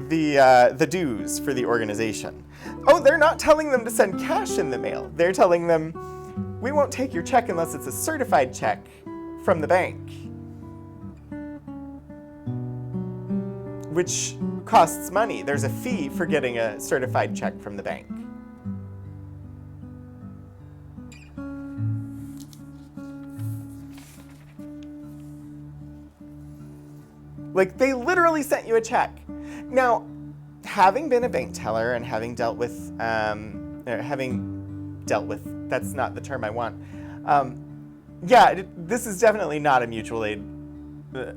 the dues for the organization. Oh, they're not telling them to send cash in the mail. They're telling them, we won't take your check unless it's a certified check from the bank, which costs money. There's a fee for getting a certified check from the bank. Like, they literally sent you a check. Now, having been a bank teller and having dealt with, that's not the term I want. This is definitely not a mutual aid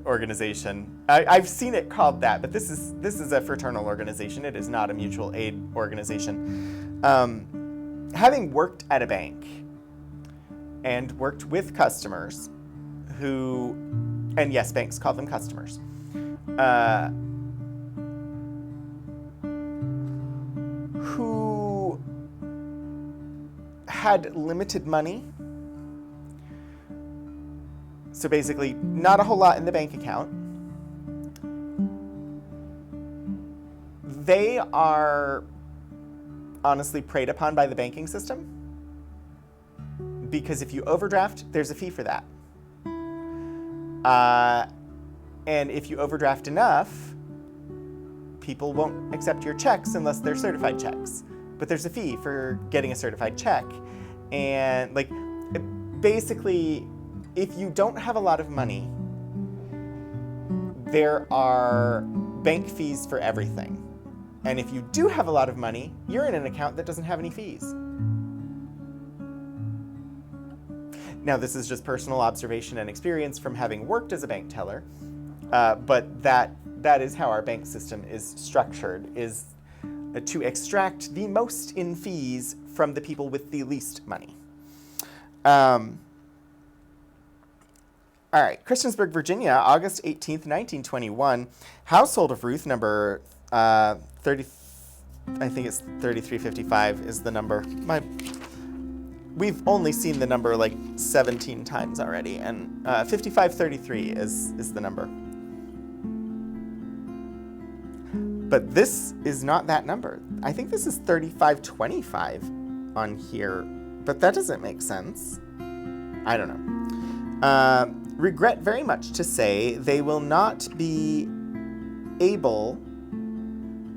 organization. I've seen it called that, but this is a fraternal organization. It is not a mutual aid organization. Having worked at a bank and worked with customers who, and yes, banks call them customers, who had limited money. So basically, not a whole lot in the bank account. They are honestly preyed upon by the banking system, because if you overdraft, there's a fee for that. And if you overdraft enough, people won't accept your checks unless they're certified checks. But there's a fee for getting a certified check. And basically, if you don't have a lot of money, there are bank fees for everything. And if you do have a lot of money, you're in an account that doesn't have any fees. Now, this is just personal observation and experience from having worked as a bank teller, but that is how our bank system is structured, is to extract the most in fees from the people with the least money. All right, Christiansburg, Virginia, August 18th, 1921. Household of Ruth, number 30, I think it's 3355 is the number. We've only seen the number like 17 times already, and 5533 is the number. But this is not that number. I think this is 3525 on here, but that doesn't make sense. I don't know. Regret very much to say they will not be able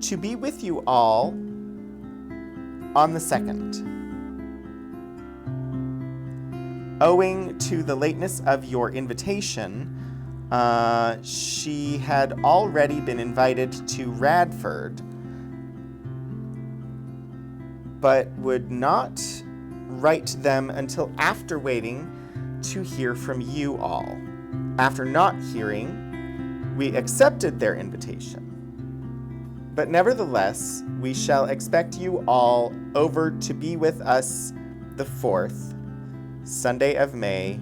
to be with you all on the 2nd. Owing to the lateness of your invitation, she had already been invited to Radford, but would not write them until after waiting to hear from you all. After not hearing, we accepted their invitation. But nevertheless, we shall expect you all over to be with us the 4th Sunday of May,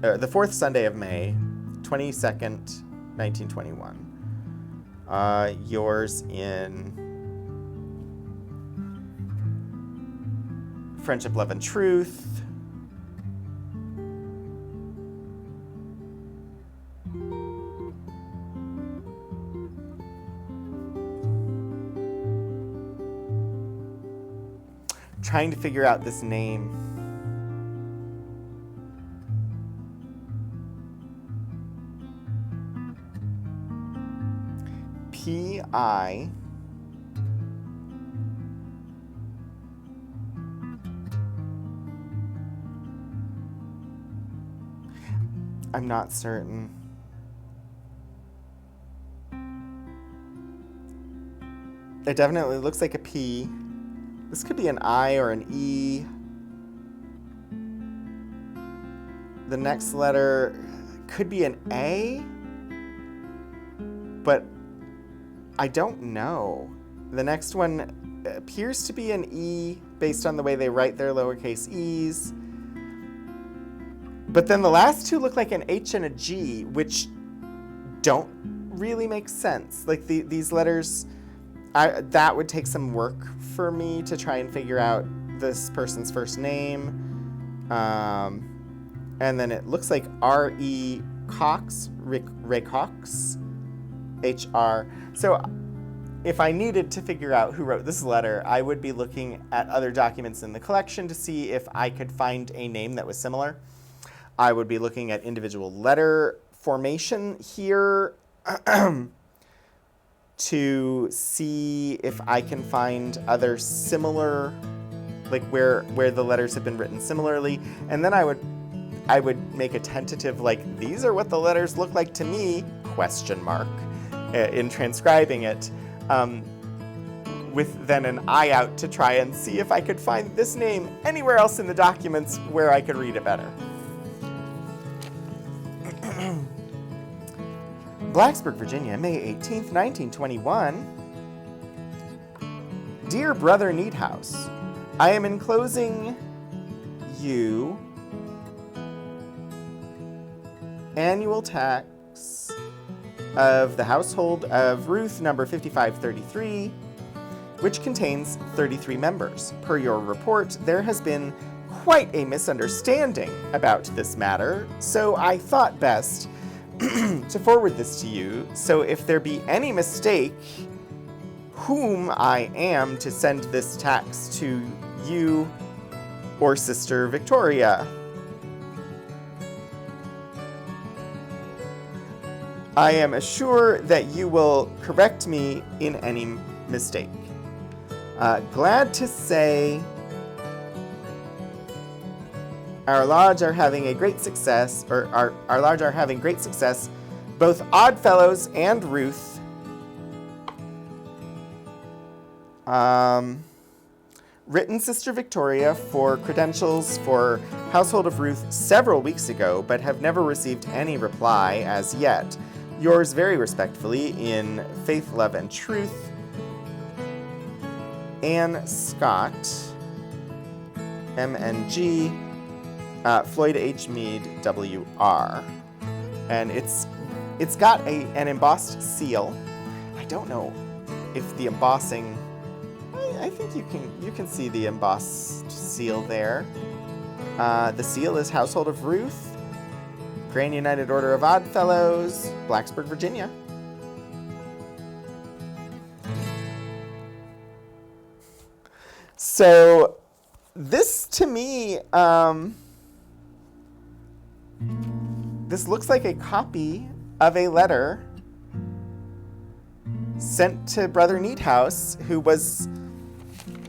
22nd, 1921. Yours in Friendship, Love, and Truth. Trying to figure out this name. P.I. I'm not certain. It definitely looks like a P. This could be an I or an E. The next letter could be an A, but I don't know. The next one appears to be an E based on the way they write their lowercase e's. But then the last two look like an H and a G, which don't really make sense. Like these letters, that would take some work for me to try and figure out this person's first name. And then it looks like R.E. Cox, Ray Cox, H.R. So if I needed to figure out who wrote this letter, I would be looking at other documents in the collection to see if I could find a name that was similar. I would be looking at individual letter formation here to see if I can find other similar, like where the letters have been written similarly. And then I would make a tentative, like, these are what the letters look like to me, question mark, in transcribing it, with then an eye out to try and see if I could find this name anywhere else in the documents where I could read it better. Blacksburg, Virginia, May 18th, 1921. Dear Brother Neathouse, I am enclosing you annual tax of the Household of Ruth, number 5533, which contains 33 members. Per your report, there has been quite a misunderstanding about this matter, so I thought best to forward this to you, so if there be any mistake, whom I am to send this tax to you or Sister Victoria. I am assured that you will correct me in any mistake. Glad to say our lodge are having a great success, our lodge are having great success, both Oddfellows and Ruth. Written Sister Victoria for credentials for Household of Ruth several weeks ago, but have never received any reply as yet. Yours very respectfully in Faith, Love, and Truth, Anne Scott, MNG, Floyd H. Mead, WR. And it's got an embossed seal. I don't know if the embossing, I think you can see the embossed seal there. The seal is Household of Ruth, Grand United Order of Oddfellows, Blacksburg, Virginia. So this to me, this looks like a copy of a letter sent to Brother Neathouse, who was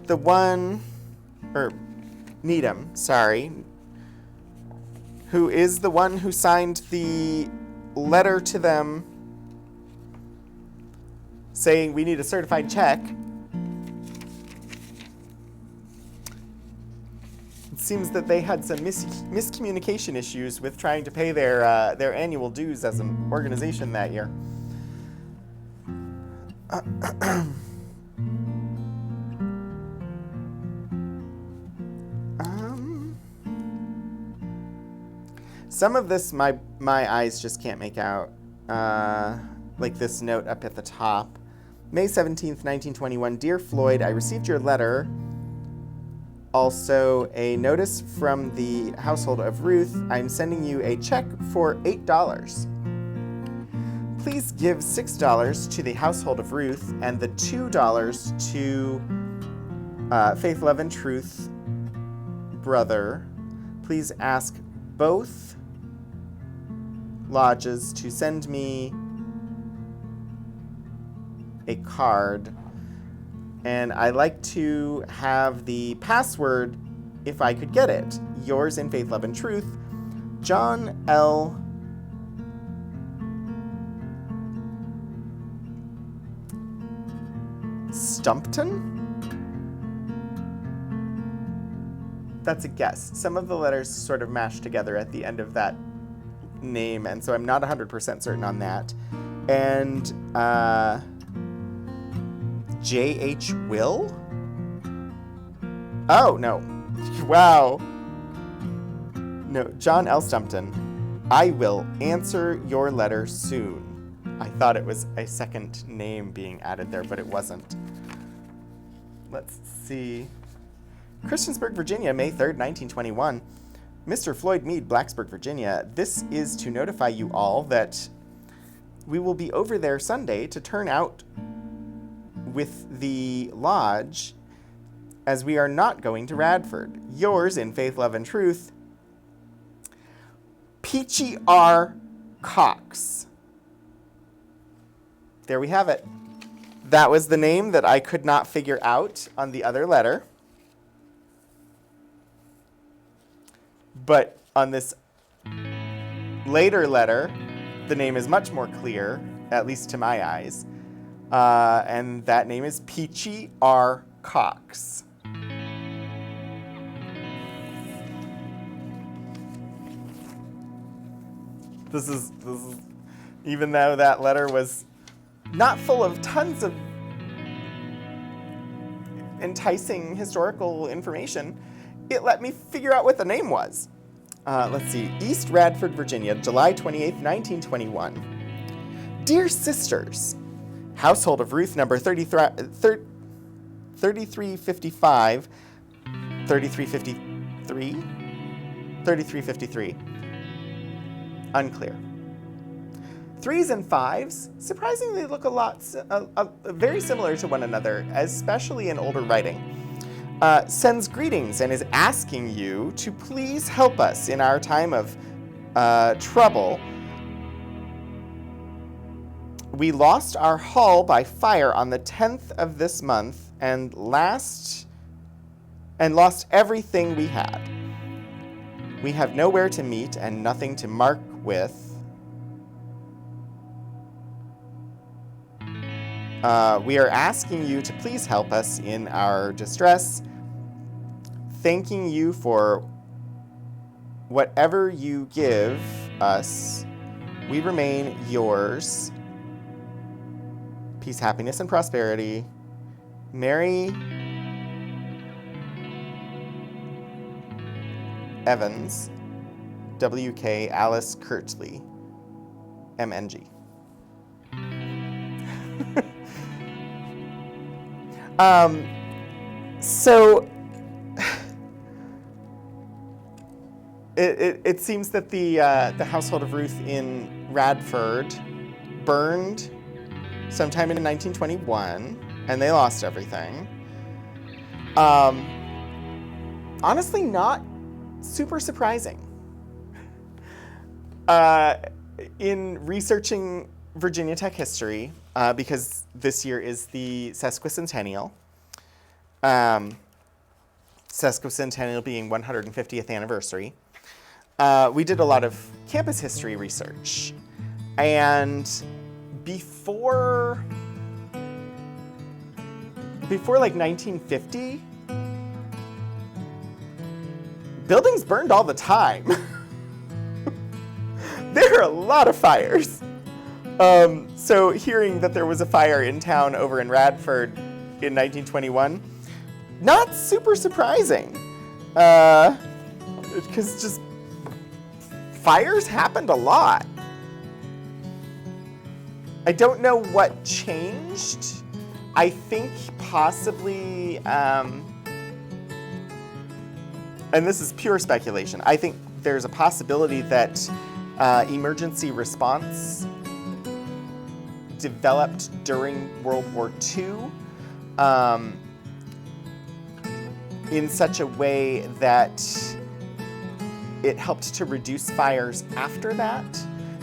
the one, or Needham, sorry, who is the one who signed the letter to them saying we need a certified check. It seems that they had some miscommunication issues with trying to pay their annual dues as an organization that year. Some of this my eyes just can't make out. Like this note up at the top. May 17th, 1921. Dear Floyd, I received your letter. Also, a notice from the Household of Ruth. I'm sending you a check for $8. Please give $6 to the Household of Ruth and the $2 to Faith, Love, and Truth brother. Please ask both lodges to send me a card, and I like to have the password if I could get it. Yours in Faith, Love, and Truth, John L. Stumpton? That's a guess. Some of the letters sort of mashed together at the end of that name, and so I'm not 100% certain on that. And J.H. Will? Oh, no. Wow. No, John L. Stumpton. I will answer your letter soon. I thought it was a second name being added there, but it wasn't. Let's see. Christiansburg, Virginia, May 3rd, 1921. Mr. Floyd Meade, Blacksburg, Virginia. This is to notify you all that we will be over there Sunday to turn out with the lodge, as we are not going to Radford. Yours in Faith, Love, and Truth, Peachy R. Cox. There we have it. That was the name that I could not figure out on the other letter. But on this later letter, the name is much more clear, at least to my eyes. And that name is Peachy R. Cox. This is even though that letter was not full of tons of enticing historical information, it let me figure out what the name was. Let's see. East Radford, Virginia, July 28th, 1921. Dear Sisters, Household of Ruth number 3355, 3353, 3353. Unclear. 3s and 5s surprisingly look a lot very similar to one another, especially in older writing. Sends greetings and is asking you to please help us in our time of trouble. We lost our hull by fire on the 10th of this month and lost everything we had. We have nowhere to meet and nothing to mark with. We are asking you to please help us in our distress, thanking you for whatever you give us. We remain yours. Peace, happiness, and prosperity. Mary Evans, W.K. Alice Kirtley, M.N.G. So it seems that the Household of Ruth in Radford burned sometime in 1921, and they lost everything. Honestly, not super surprising. In researching Virginia Tech history because this year is the sesquicentennial. Sesquicentennial being 150th anniversary. We did a lot of campus history research. And before like 1950, buildings burned all the time. There are a lot of fires. So hearing that there was a fire in town over in Radford in 1921, not super surprising. Because just fires happened a lot. I don't know what changed. I think possibly, and this is pure speculation, I think there's a possibility that emergency response developed during World War II in such a way that it helped to reduce fires after that.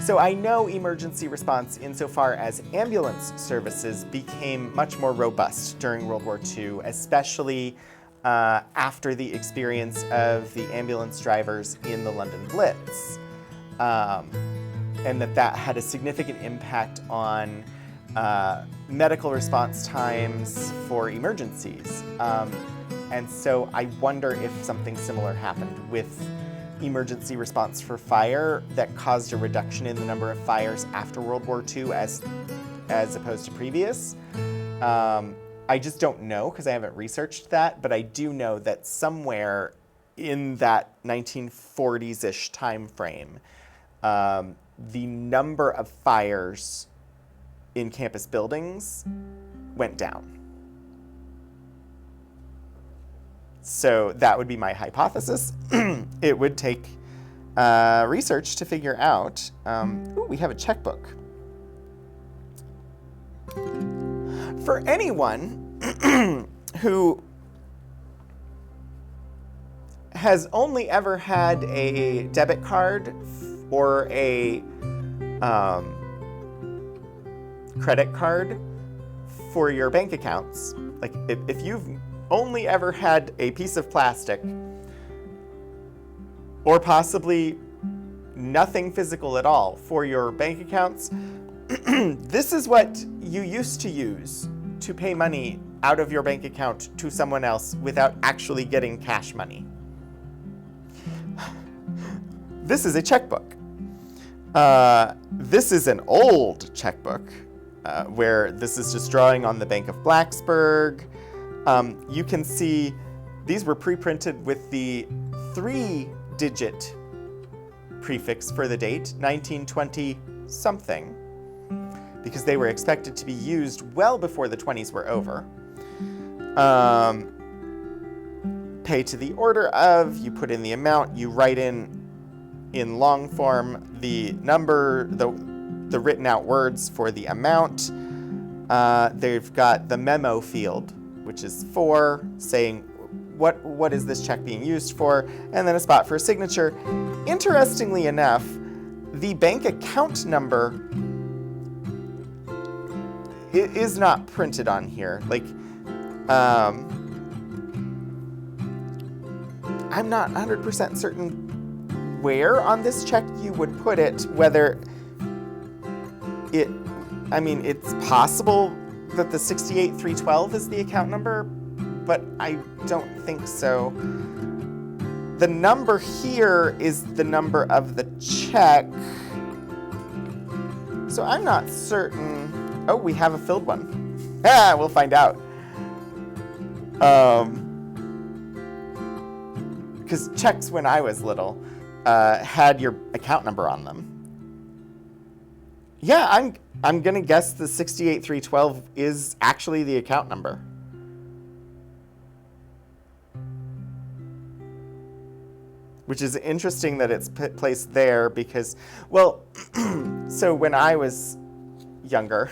So I know emergency response insofar as ambulance services became much more robust during World War II, especially after the experience of the ambulance drivers in the London Blitz. And that had a significant impact on medical response times for emergencies. And so I wonder if something similar happened with emergency response for fire that caused a reduction in the number of fires after World War II as opposed to previous. I just don't know because I haven't researched that, but I do know that somewhere in that 1940s-ish time frame, the number of fires in campus buildings went down. So that would be my hypothesis. It would take research to figure out. Ooh, we have a checkbook. For anyone who has only ever had a debit card or a credit card for your bank accounts, like if you've only ever had a piece of plastic or possibly nothing physical at all for your bank accounts, this is what you used to use to pay money out of your bank account to someone else without actually getting cash money. This is a checkbook. This is an old checkbook where this is just drawing on the Bank of Blacksburg. You can see these were pre-printed with the 3-digit prefix for the date, 1920 something, because they were expected to be used well before the 20s were over. Pay to the order of, you put in the amount, you write in long form the number, the written out words for the amount. They've got the memo field, which is for, saying what is this check being used for, and then a spot for a signature. Interestingly enough, the bank account number is not printed on here. Like, I'm not 100% certain where on this check you would put it, whether it's possible that the 68312 is the account number, but I don't think so. The number here is the number of the check, so I'm not certain. Oh, we have a filled one. We'll find out. Because checks when I was little had your account number on them. Yeah, I'm gonna guess the 68312 is actually the account number. Which is interesting that it's placed there because, well, so when I was younger,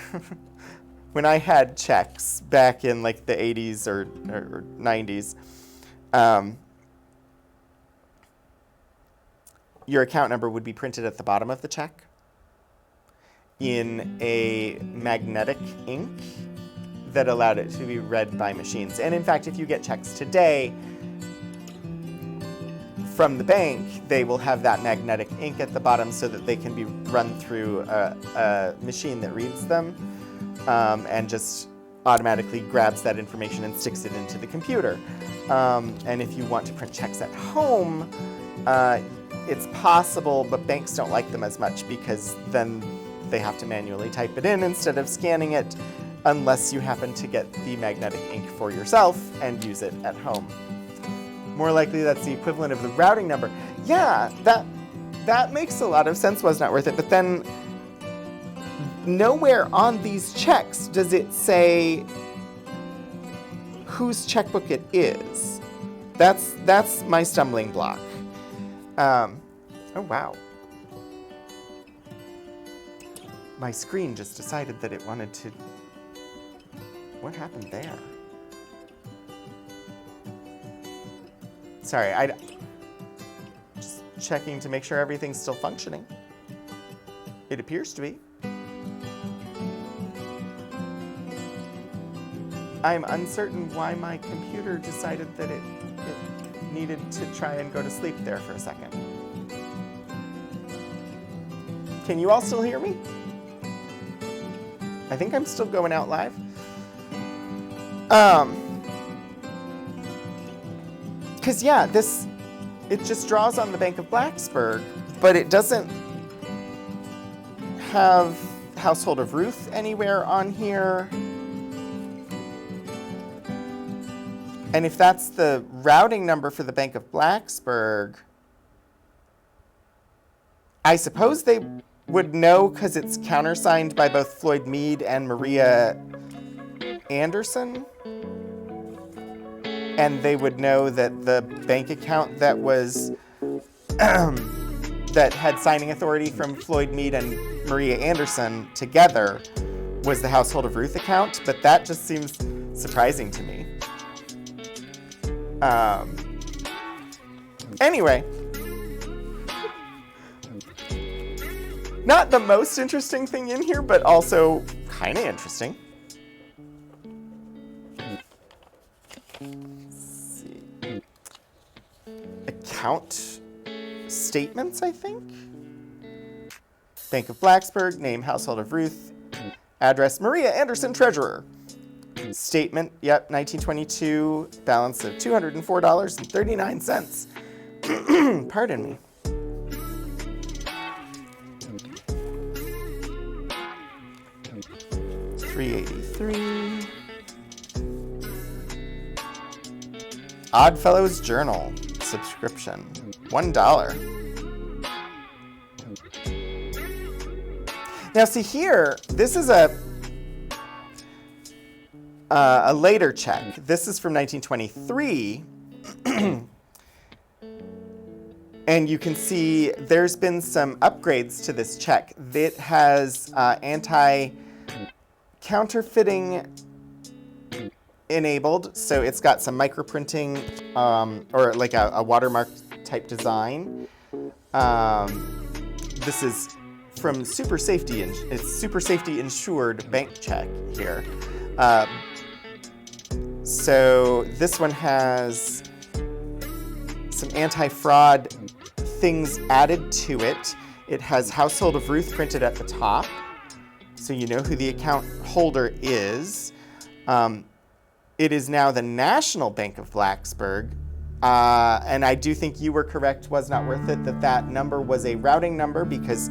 when I had checks back in like the 80s or 90s, your account number would be printed at the bottom of the check. in a magnetic ink that allowed it to be read by machines. And in fact, if you get checks today from the bank, they will have that magnetic ink at the bottom so that they can be run through a machine that reads them and just automatically grabs that information and sticks it into the computer. And if you want to print checks at home, it's possible, but banks don't like them as much because then they have to manually type it in instead of scanning it, unless you happen to get the magnetic ink for yourself and use it at home. More likely that's the equivalent of the routing number. Yeah, that makes a lot of sense, was not worth it, but then nowhere on these checks does it say whose checkbook it is. That's my stumbling block. Oh wow. My screen just decided that it wanted to... What happened there? Sorry, just checking to make sure everything's still functioning. It appears to be. I'm uncertain why my computer decided that it needed to try and go to sleep there for a second. Can you all still hear me? I think I'm still going out live. Because yeah, it just draws on the Bank of Blacksburg, but it doesn't have Household of Ruth anywhere on here. And if that's the routing number for the Bank of Blacksburg, I suppose they would know because it's countersigned by both Floyd Meade and Maria Anderson. And they would know that the bank account that was that had signing authority from Floyd Meade and Maria Anderson together was the Household of Ruth account, but that just seems surprising to me. Anyway, not the most interesting thing in here, but also kind of interesting. Account statements, I think. Bank of Blacksburg, name Household of Ruth, address Maria Anderson, treasurer. Statement, yep, 1922, balance of $204.39. Pardon me. $383. Oddfellows Journal subscription, $1. Now see here, this is a later check. This is from 1923. And you can see there's been some upgrades to this check. It has anti-counterfeiting enabled, so it's got some microprinting or like a watermark type design. This is from Super Safety, it's Super Safety insured bank check here. So this one has some anti-fraud things added to it. It has Household of Ruth printed at the top, so you know who the account holder is. It is now the National Bank of Blacksburg, and I do think you were correct, was not worth it, that number was a routing number because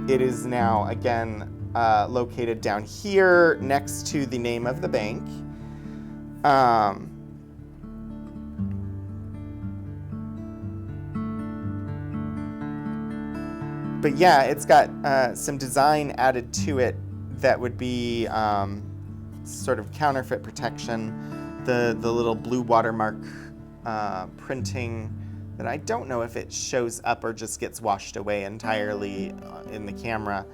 it is now, again, located down here next to the name of the bank. But yeah, it's got some design added to it that would be sort of counterfeit protection. The little blue watermark printing that I don't know if it shows up or just gets washed away entirely in the camera.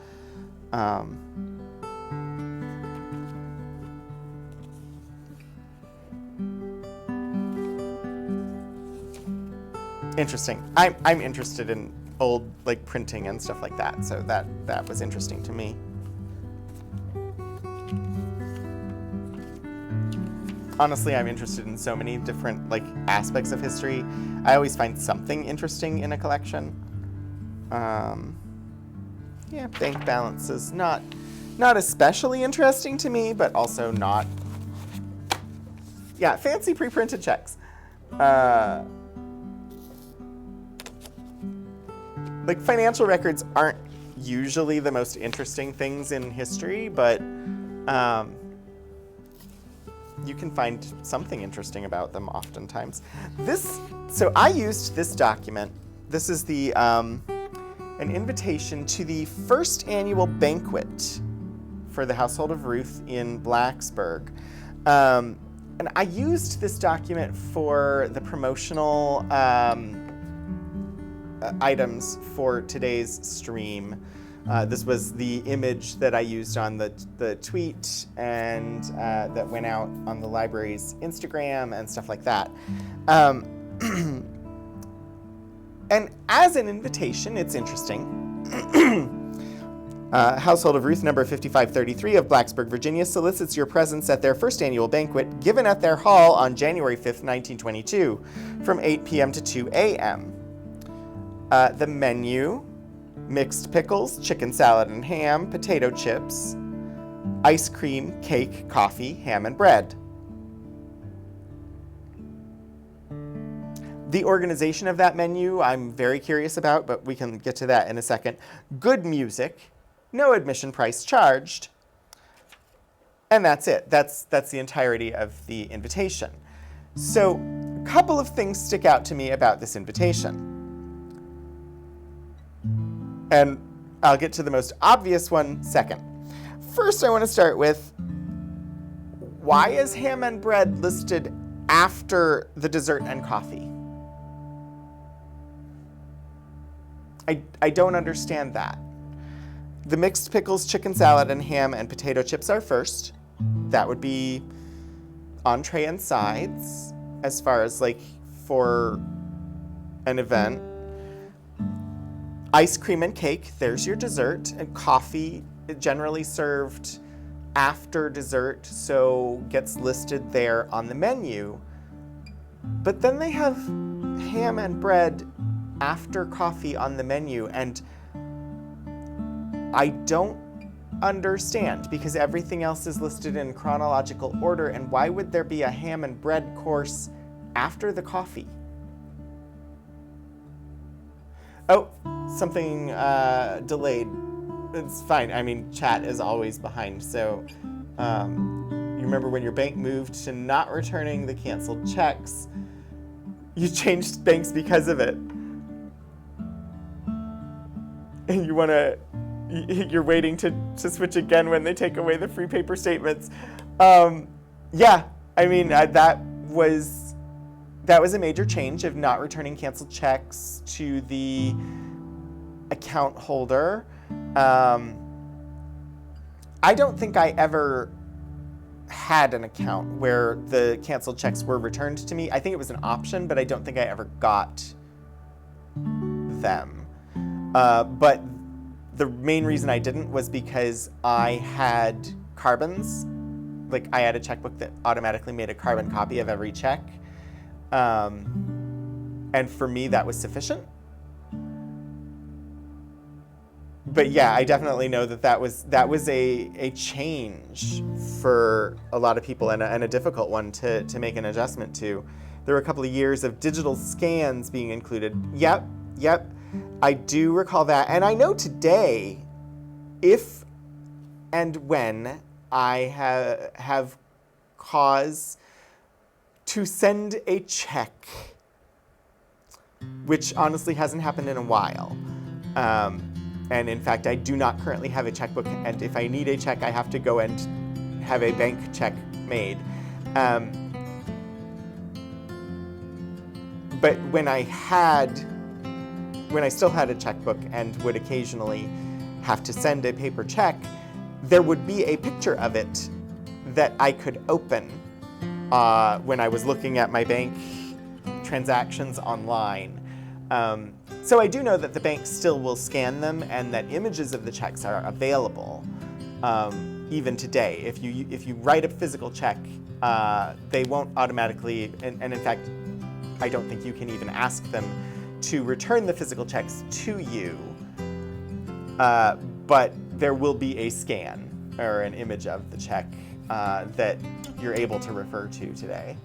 Interesting. I'm interested in old like printing and stuff like that, so that was interesting to me. honestly, I'm interested in so many different aspects of history. I always find something interesting in a collection. Yeah, bank balances, not especially interesting to me, but also not. Yeah, fancy pre-printed checks. Financial records aren't usually the most interesting things in history, but you can find something interesting about them oftentimes. So I used this document. This is an invitation to the first annual banquet for the Household of Ruth in Blacksburg. And I used this document for the promotional items for today's stream. This was the image that I used on the tweet and that went out on the library's Instagram and stuff like that. And as an invitation, it's interesting. Household of Ruth number 5533 of Blacksburg, Virginia solicits your presence at their first annual banquet given at their hall on January 5th, 1922 from 8 p.m. to 2 a.m. The menu: mixed pickles, chicken salad and ham, potato chips, ice cream, cake, coffee, ham and bread. The organization of that menu I'm very curious about, but we can get to that in a second. Good music, no admission price charged, and that's it. That's the entirety of the invitation. So a couple of things stick out to me about this invitation. And I'll get to the most obvious one second. First, I want to start with, why is ham and bread listed after the dessert and coffee? I don't understand that. The mixed pickles, chicken salad, and ham and potato chips are first. That would be entree and sides as far as for an event. Ice cream and cake, there's your dessert. And coffee, generally served after dessert, so gets listed there on the menu. But then they have ham and bread after coffee on the menu, and I don't understand, because everything else is listed in chronological order, and why would there be a ham and bread course after the coffee? Oh, something delayed. It's fine. I mean, chat is always behind, so you remember when your bank moved to not returning the canceled checks, you changed banks because of it. And you're waiting to switch again when they take away the free paper statements. Yeah, I mean, that was a major change of not returning canceled checks to the account holder. I don't think I ever had an account where the canceled checks were returned to me. I think it was an option, but I don't think I ever got them. But the main reason I didn't was because I had carbons. I had a checkbook that automatically made a carbon copy of every check. And for me, that was sufficient. But yeah, I definitely know that was a change for a lot of people, and a difficult one to make an adjustment to. There were a couple of years of digital scans being included. Yep. I do recall that. And I know today, if and when I have cause to send a check, which honestly hasn't happened in a while. And in fact, I do not currently have a checkbook, and if I need a check, I have to go and have a bank check made. But when I still had a checkbook and would occasionally have to send a paper check, there would be a picture of it that I could open when I was looking at my bank transactions online. So I do know that the bank still will scan them and that images of the checks are available. even today. If you write a physical check, they won't automatically, and in fact, I don't think you can even ask them to return the physical checks to you, but there will be a scan or an image of the check that you're able to refer to today.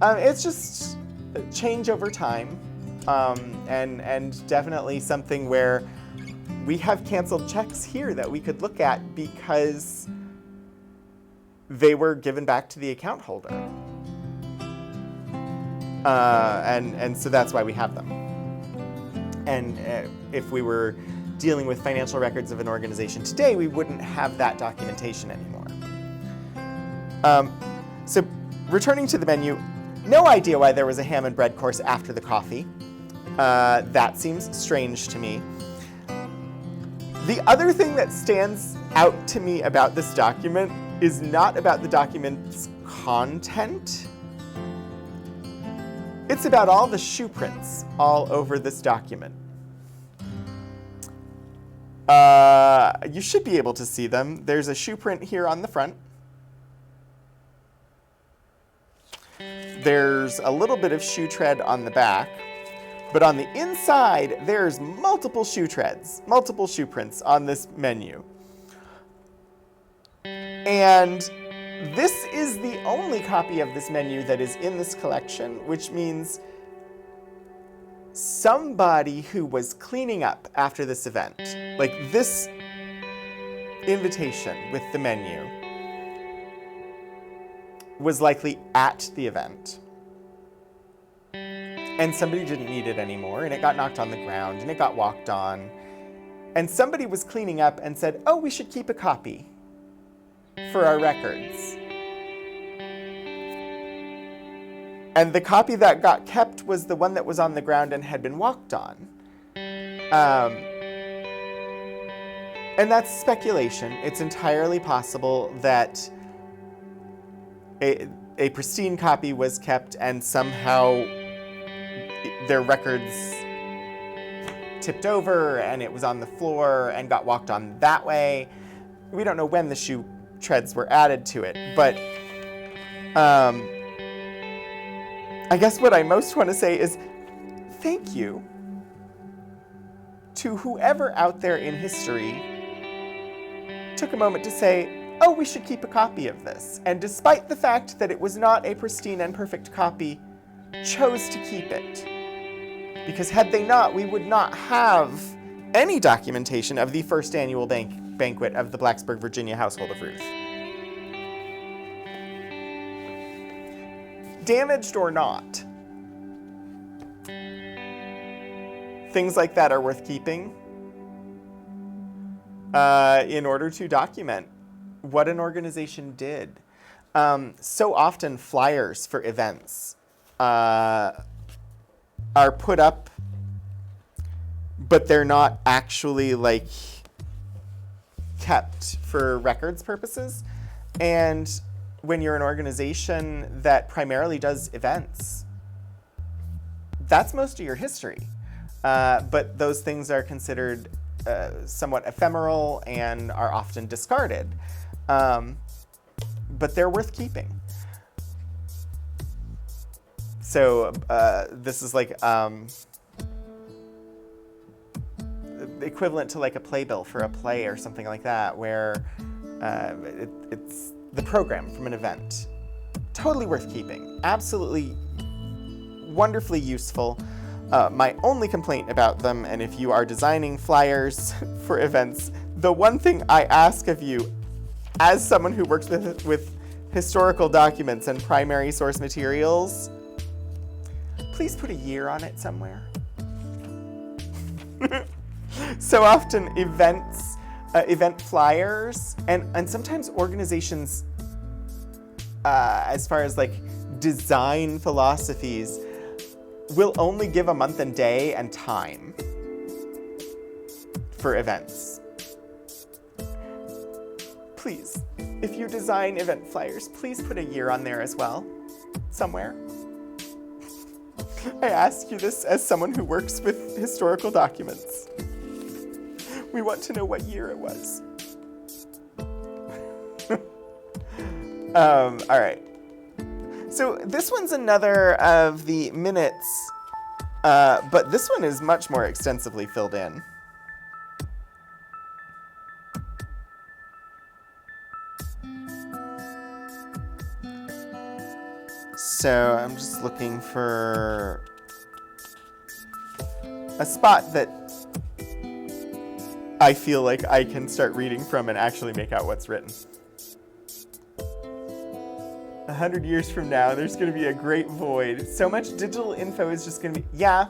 It's just change over time, and definitely something where we have canceled checks here that we could look at because they were given back to the account holder. And so that's why we have them. And if we were dealing with financial records of an organization today, we wouldn't have that documentation anymore. So returning to the menu, no idea why there was a ham and bread course after the coffee. That seems strange to me. The other thing that stands out to me about this document is not about the document's content. It's about all the shoe prints all over this document. You should be able to see them. There's a shoe print here on the front. There's a little bit of shoe tread on the back. But on the inside, there's multiple shoe treads, multiple shoe prints on this menu. And this is the only copy of this menu that is in this collection, which means somebody who was cleaning up after this event, like this invitation with the menu, was likely at the event. And somebody didn't need it anymore, and it got knocked on the ground, and it got walked on. And somebody was cleaning up and said, oh, we should keep a copy for our records. And the copy that got kept was the one that was on the ground and had been walked on. And that's speculation. It's entirely possible that a pristine copy was kept and somehow their records tipped over and it was on the floor and got walked on that way. We don't know when the shoe treads were added to it, but I guess what I most want to say is thank you to whoever out there in history took a moment to say, oh, we should keep a copy of this. And despite the fact that it was not a pristine and perfect copy, chose to keep it. Because had they not, we would not have any documentation of the first annual banquet of the Blacksburg, Virginia Household of Ruth. Damaged or not, things like that are worth keeping in order to document what an organization did. So often flyers for events are put up, but they're not actually like kept for records purposes. And when you're an organization that primarily does events, that's most of your history. But those things are considered somewhat ephemeral and are often discarded. But they're worth keeping. So this is like equivalent to like a playbill for a play or something like that, where it's the program from an event. Totally worth keeping. Absolutely wonderfully useful. My only complaint about them, and if you are designing flyers for events, the one thing I ask of you, as someone who works with historical documents and primary source materials, please put a year on it somewhere. So often events, event flyers, and sometimes organizations, as far as like design philosophies, will only give a month and day and time for events. Please, if you design event flyers, please put a year on there as well, somewhere. I ask you this as someone who works with historical documents. We want to know what year it was. All right. So this one's another of the minutes, but this one is much more extensively filled in. So I'm just looking for a spot that I feel like I can start reading from and actually make out what's written. 100 years from now, there's going to be a great void. So much digital info is just going to be, yeah.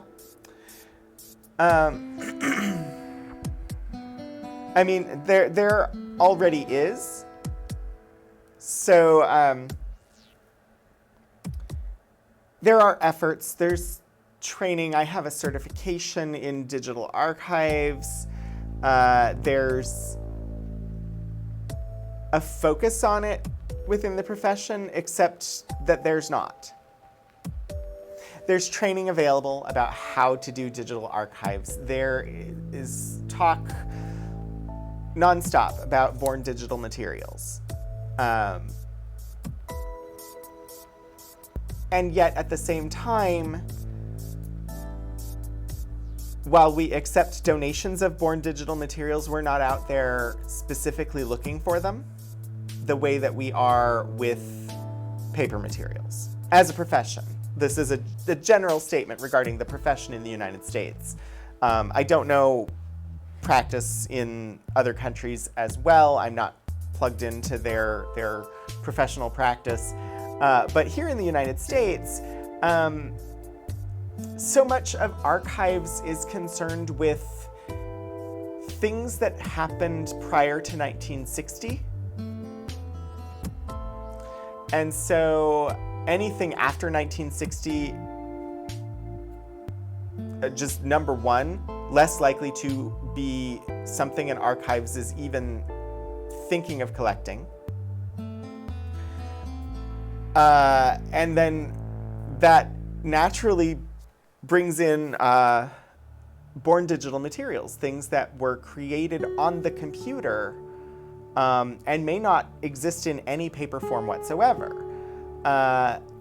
I mean, there already is. So there are efforts. There's training. I have a certification in digital archives. There's a focus on it within the profession, except that there's not. There's training available about how to do digital archives. There is talk nonstop about born digital materials. And yet, at the same time, while we accept donations of born digital materials, we're not out there specifically looking for them the way that we are with paper materials as a profession. This is a general statement regarding the profession in the United States. I don't know practice in other countries as well. I'm not plugged into their professional practice. But here in the United States, so much of archives is concerned with things that happened prior to 1960. And so anything after 1960, just number one, less likely to be something in archives is even thinking of collecting. And then that naturally brings in born digital materials, things that were created on the computer and may not exist in any paper form whatsoever.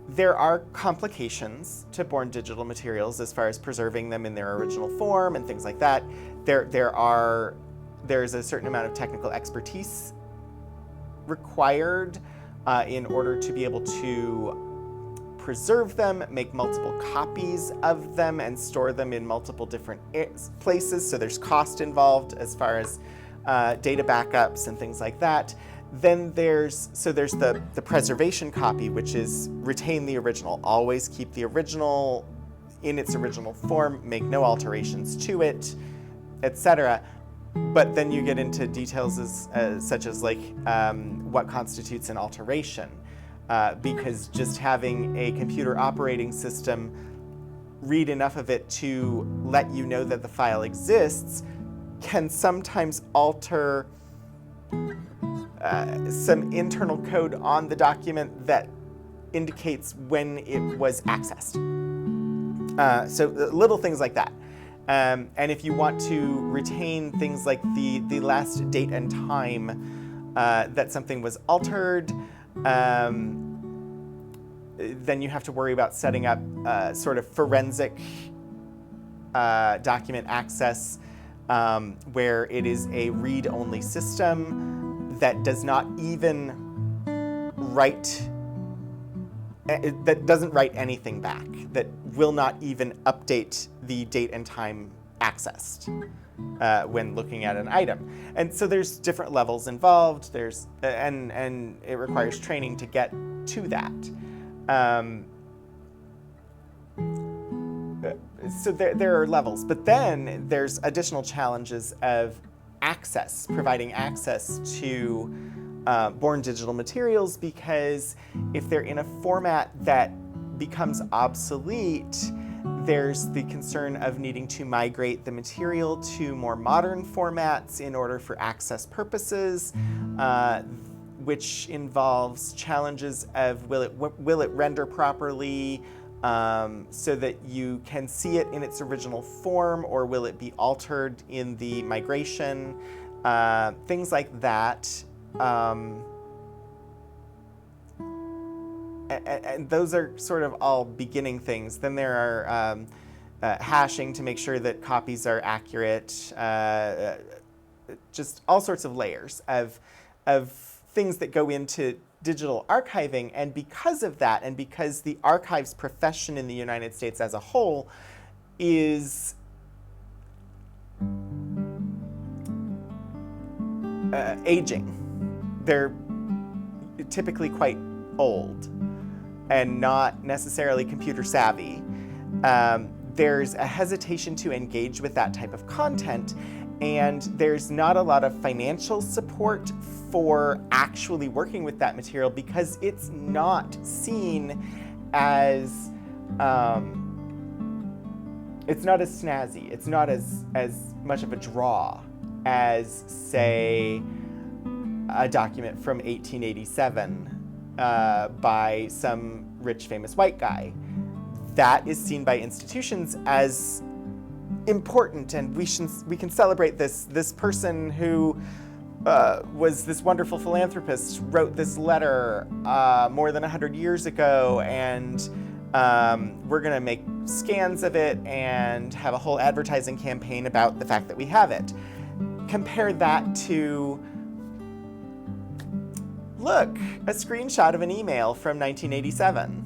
There are complications to born digital materials as far as preserving them in their original form and things like that. There's a certain amount of technical expertise required in order to be able to preserve them, make multiple copies of them, and store them in multiple different places. So there's cost involved as far as data backups and things like that. Then there's the preservation copy, which is retain the original, always keep the original in its original form, make no alterations to it, etc. But then you get into details such as like what constitutes an alteration, because just having a computer operating system read enough of it to let you know that the file exists can sometimes alter some internal code on the document that indicates when it was accessed. So little things like that. And if you want to retain things like the last date and time that something was altered, then you have to worry about setting up sort of forensic document access where it is a read-only system that does not even write, that doesn't write anything back, that will not even update the date and time accessed when looking at an item. And so there's different levels involved. There's and it requires training to get to that. So there are levels, but then there's additional challenges of access, providing access to born digital materials, because if they're in a format that becomes obsolete, there's the concern of needing to migrate the material to more modern formats in order for access purposes, which involves challenges of will it render properly so that you can see it in its original form, or will it be altered in the migration, things like that. and those are sort of all beginning things. Then there are hashing to make sure that copies are accurate, just all sorts of layers of things that go into digital archiving. And because of that, and because the archives profession in the United States as a whole is aging, they're typically quite old and not necessarily computer savvy. There's a hesitation to engage with that type of content, and there's not a lot of financial support for actually working with that material because it's not seen as it's not as snazzy, it's not as much of a draw as, say, a document from 1887 by some rich famous white guy. That is seen by institutions as important, and we can celebrate this person who was this wonderful philanthropist, wrote this letter more than 100 years ago, and we're gonna make scans of it and have a whole advertising campaign about the fact that we have it. Compare that to, look, a screenshot of an email from 1987.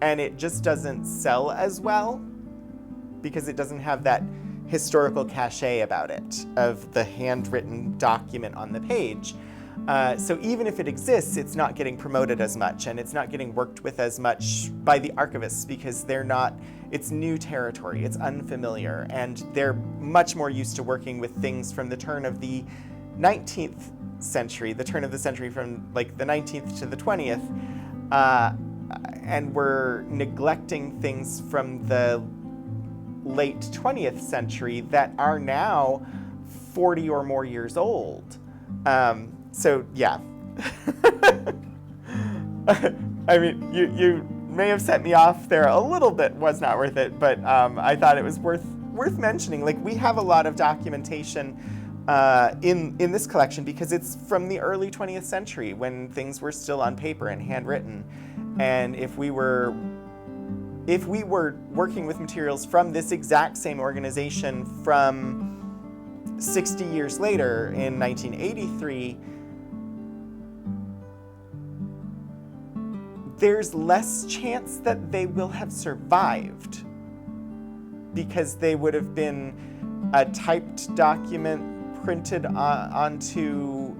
And it just doesn't sell as well because it doesn't have that historical cachet about it of the handwritten document on the page. So even if it exists, it's not getting promoted as much, and it's not getting worked with as much by the archivists because it's new territory, it's unfamiliar, and they're much more used to working with things from the turn of the 19th century, the turn of the century from like the 19th to the 20th, and we're neglecting things from the late 20th century that are now 40 or more years old. So yeah. I mean, you may have set me off there a little bit, was not worth it, but I thought it was worth mentioning. Like, we have a lot of documentation in this collection because it's from the early 20th century when things were still on paper and handwritten. And if we were working with materials from this exact same organization from 60 years later in 1983, there's less chance that they will have survived because they would have been a typed document printed onto,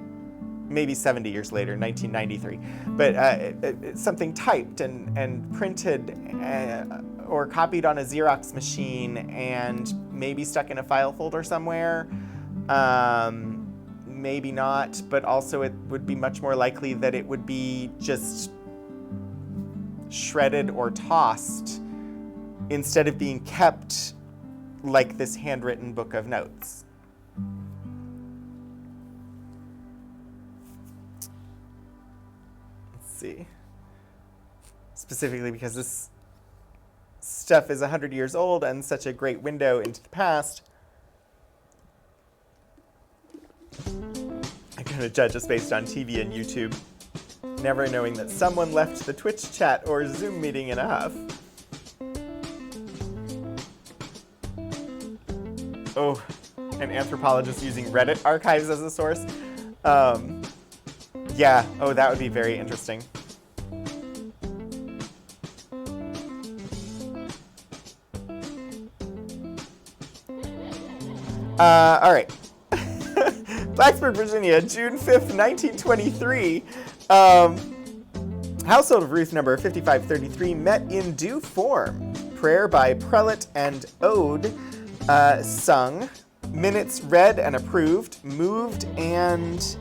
maybe 70 years later, 1993, but something typed and printed or copied on a Xerox machine and maybe stuck in a file folder somewhere. Maybe not, but also it would be much more likely that it would be just shredded or tossed instead of being kept like this handwritten book of notes. See, specifically because this stuff is 100 years old and such a great window into the past, I'm going to judge us based on TV and YouTube, never knowing that someone left the Twitch chat or Zoom meeting in a huff. Oh, an anthropologist using Reddit archives as a source. Yeah, oh, that would be very interesting. All right. Blacksburg, Virginia, June 5th, 1923. Household of Ruth number 5533 met in due form. Prayer by prelate and ode sung. Minutes read and approved. Moved and...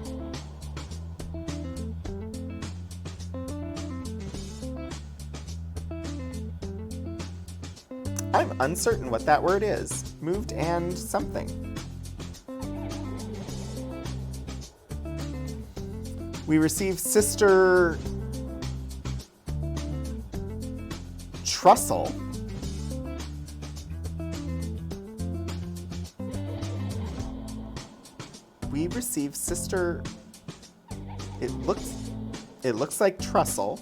I'm uncertain what that word is. Moved and something. We receive Sister Trussell. We receive Sister... It looks It looks like Trussell.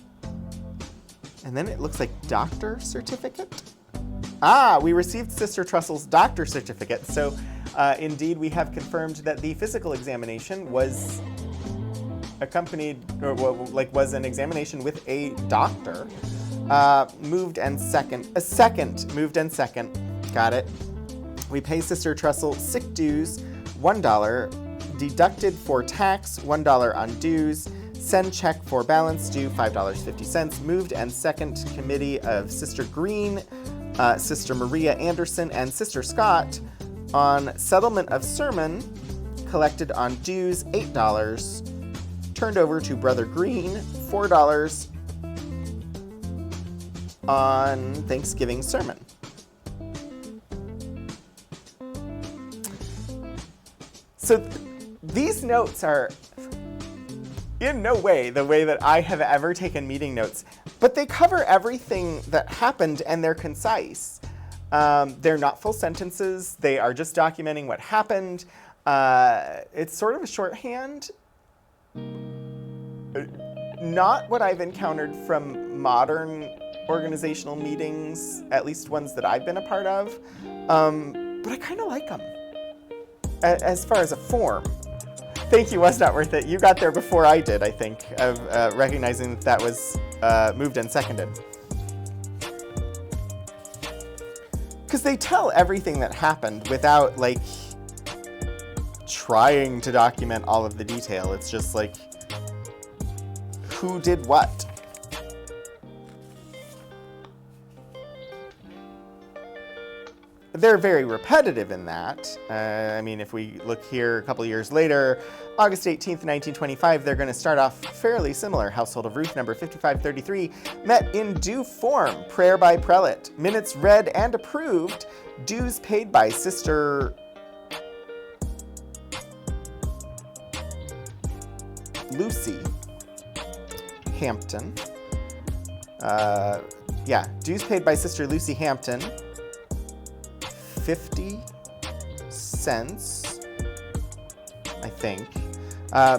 And then it looks like doctor certificate. We received Sister Trussell's doctor certificate. So indeed, we have confirmed that the physical examination was accompanied, or was an examination with a doctor. Moved and second. Got it. We pay Sister Trussell sick dues, $1, deducted for tax, $1 on dues, send check for balance due, $5.50. Moved and second committee of Sister Green, Sister Maria Anderson, and Sister Scott on settlement of sermon, collected on dues, $8, turned over to Brother Green, $4 on Thanksgiving sermon. So these notes are in no way the way that I have ever taken meeting notes, but they cover everything that happened and they're concise. They're not full sentences. They are just documenting what happened. It's sort of a shorthand. Not what I've encountered from modern organizational meetings, at least ones that I've been a part of. But I kind of like them as far as a form. Thank you was not worth it. You got there before I did, I think, of recognizing that was moved and seconded. Because they tell everything that happened without, trying to document all of the detail. It's just who did what. They're very repetitive in that. If we look here a couple years later, August 18th, 1925, they're going to start off fairly similar. Household of Ruth, number 5533, met in due form, prayer by prelate, minutes read and approved, dues paid by Sister Lucy Hampton. Dues paid by Sister Lucy Hampton. 50 cents, I think.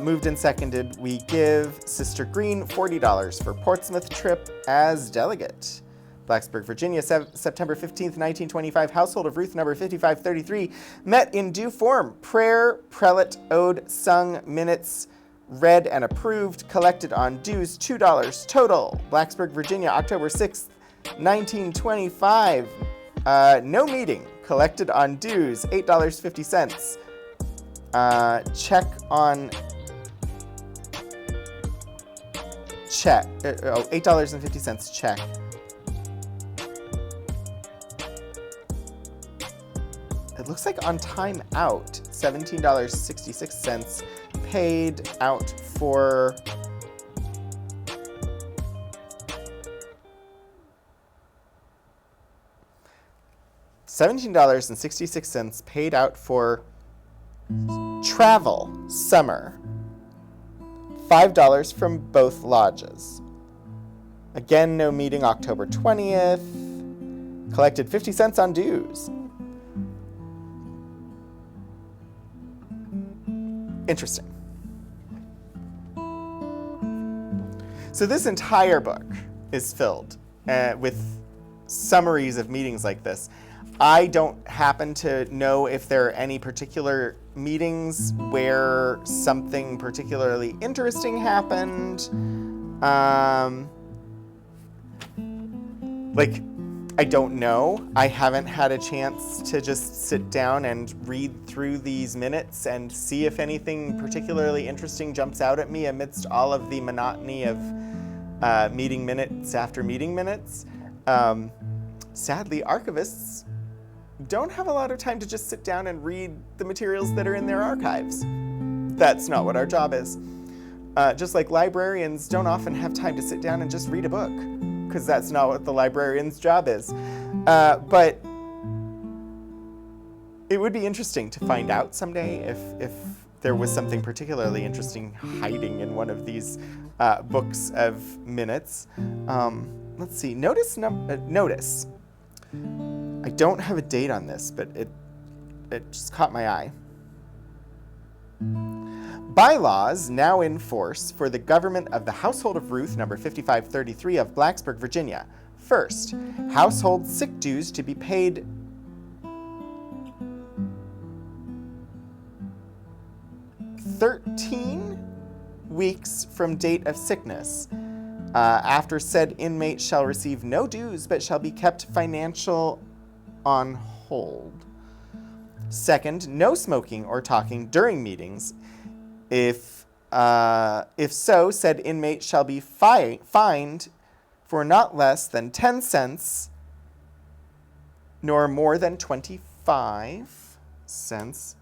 Moved and seconded, we give Sister Green $40 for Portsmouth trip as delegate. Blacksburg, Virginia, September 15th, 1925, Household of Ruth, number 5533, met in due form. Prayer, prelate, ode, sung, minutes, read and approved, collected on dues, $2 total. Blacksburg, Virginia, October 6th, 1925, no meeting, collected on dues, $8.50. Check on check. $8.50 check. It looks like on time out, $17.66 paid out for $17.66 paid out for travel summer. $5 from both lodges. Again, no meeting October 20th. Collected 50 cents on dues. Interesting. So this entire book is filled with summaries of meetings like this. I don't happen to know if there are any particular meetings where something particularly interesting happened. I don't know. I haven't had a chance to just sit down and read through these minutes and see if anything particularly interesting jumps out at me amidst all of the monotony of meeting minutes after meeting minutes. Sadly, archivists don't have a lot of time to just sit down and read the materials that are in their archives. That's not what our job is. Just like librarians don't often have time to sit down and just read a book, because that's not what the librarian's job is. But it would be interesting to find out someday if there was something particularly interesting hiding in one of these books of minutes. Let's see, notice. I don't have a date on this, but it just caught my eye. Bylaws now in force for the government of the Household of Ruth, number 5533 of Blacksburg, Virginia. First, household sick dues to be paid 13 weeks from date of sickness. After said inmate shall receive no dues, but shall be kept financial on hold. Second, no smoking or talking during meetings. If so, said inmate shall be fined for not less than 10 cents, nor more than 25 cents.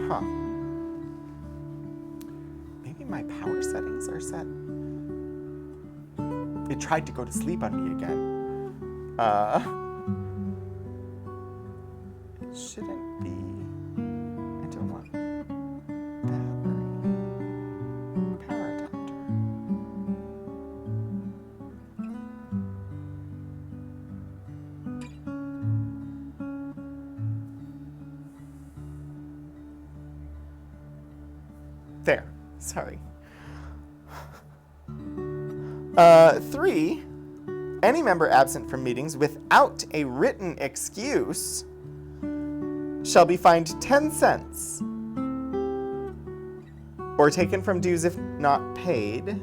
Huh. Maybe my power settings are set. It tried to go to sleep on me again. It shouldn't be. I don't want battery. Power adapter. There. Sorry. 3, any member absent from meetings without a written excuse shall be fined 10 cents or taken from dues if not paid.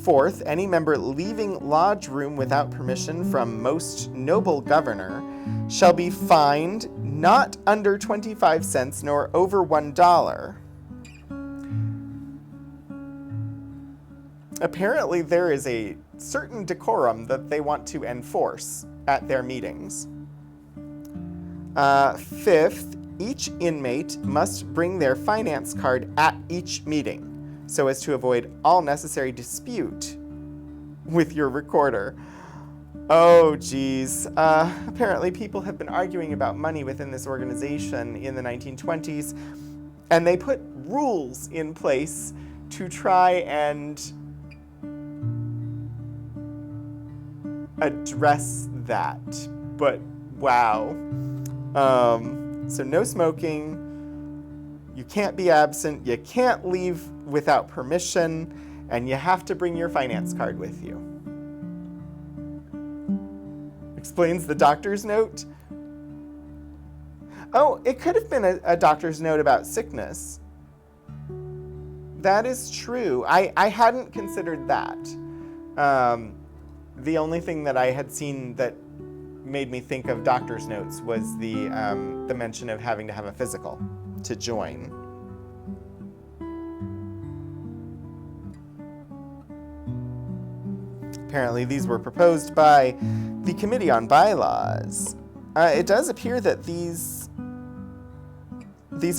Fourth, any member leaving lodge room without permission from most noble governor shall be fined not under 25 cents nor over $1. Apparently, there is a certain decorum that they want to enforce at their meetings. Fifth, each inmate must bring their finance card at each meeting so as to avoid all necessary dispute with your recorder. Oh, geez. Apparently, people have been arguing about money within this organization in the 1920s, and they put rules in place to try and address that, but wow. So no smoking, you can't be absent, you can't leave without permission, and you have to bring your finance card with you. Explains the doctor's note. Oh, it could have been a doctor's note about sickness. That is true. I hadn't considered that. The only thing that I had seen that made me think of doctor's notes was the mention of having to have a physical to join. Apparently these were proposed by the Committee on Bylaws. It does appear that these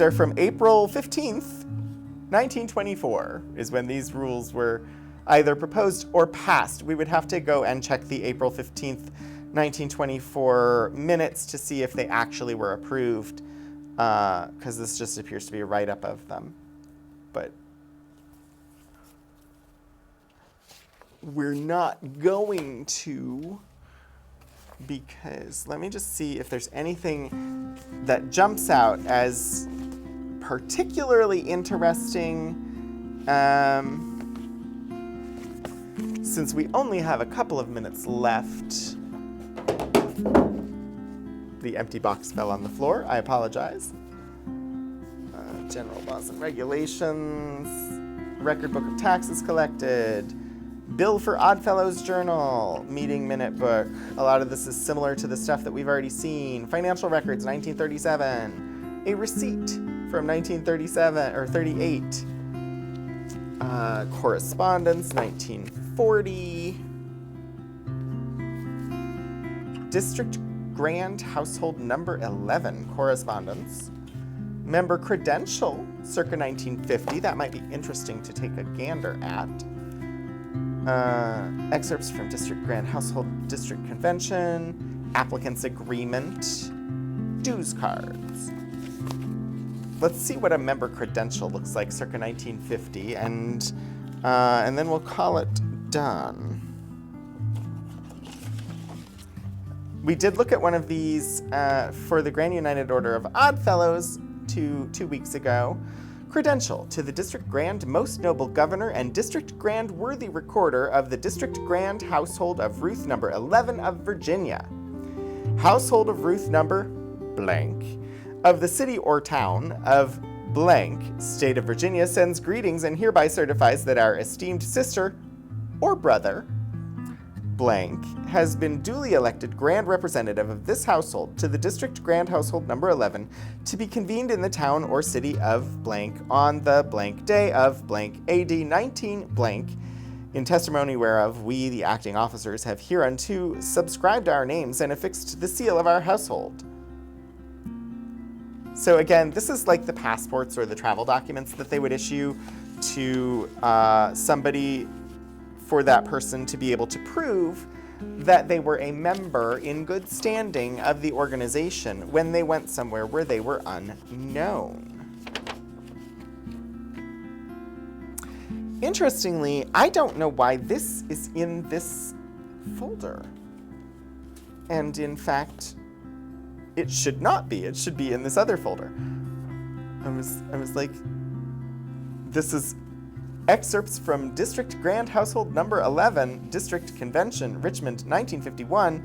are from April 15th, 1924, is when these rules were either proposed or passed. We would have to go and check the April 15th, 1924 minutes to see if they actually were approved, because this just appears to be a write-up of them. But we're not going to, because let me just see if there's anything that jumps out as particularly interesting. Since we only have a couple of minutes left. The empty box fell on the floor. I apologize. General laws and regulations. Record book of taxes collected. Bill for Oddfellows Journal. Meeting minute book. A lot of this is similar to the stuff that we've already seen. Financial records, 1937. A receipt from 1937 or 38. Correspondence, 1940. District Grand Household number 11, correspondence. Member credential, circa 1950. That might be interesting to take a gander at. Excerpts from District Grand Household District Convention. Applicant's agreement. Dues cards. Let's see what a member credential looks like circa 1950, and then we'll call it done. We did look at one of these for the Grand United Order of Odd Fellows two weeks ago. Credential to the District Grand Most Noble Governor and District Grand Worthy Recorder of the District Grand Household of Ruth number 11 of Virginia. Household of Ruth number blank of the city or town of blank, State of Virginia, sends greetings and hereby certifies that our esteemed sister or brother blank has been duly elected Grand Representative of this household to the District Grand Household number 11 to be convened in the town or city of blank on the blank day of blank AD 19 blank, in testimony whereof we, the acting officers, have hereunto subscribed our names and affixed the seal of our household. So again, this is like the passports or the travel documents that they would issue to somebody for that person to be able to prove that they were a member in good standing of the organization when they went somewhere where they were unknown. Interestingly, I don't know why this is in this folder. And in fact, it should not be. It should be in this other folder. I was like, this is excerpts from District Grand Household number 11, District Convention, Richmond, 1951.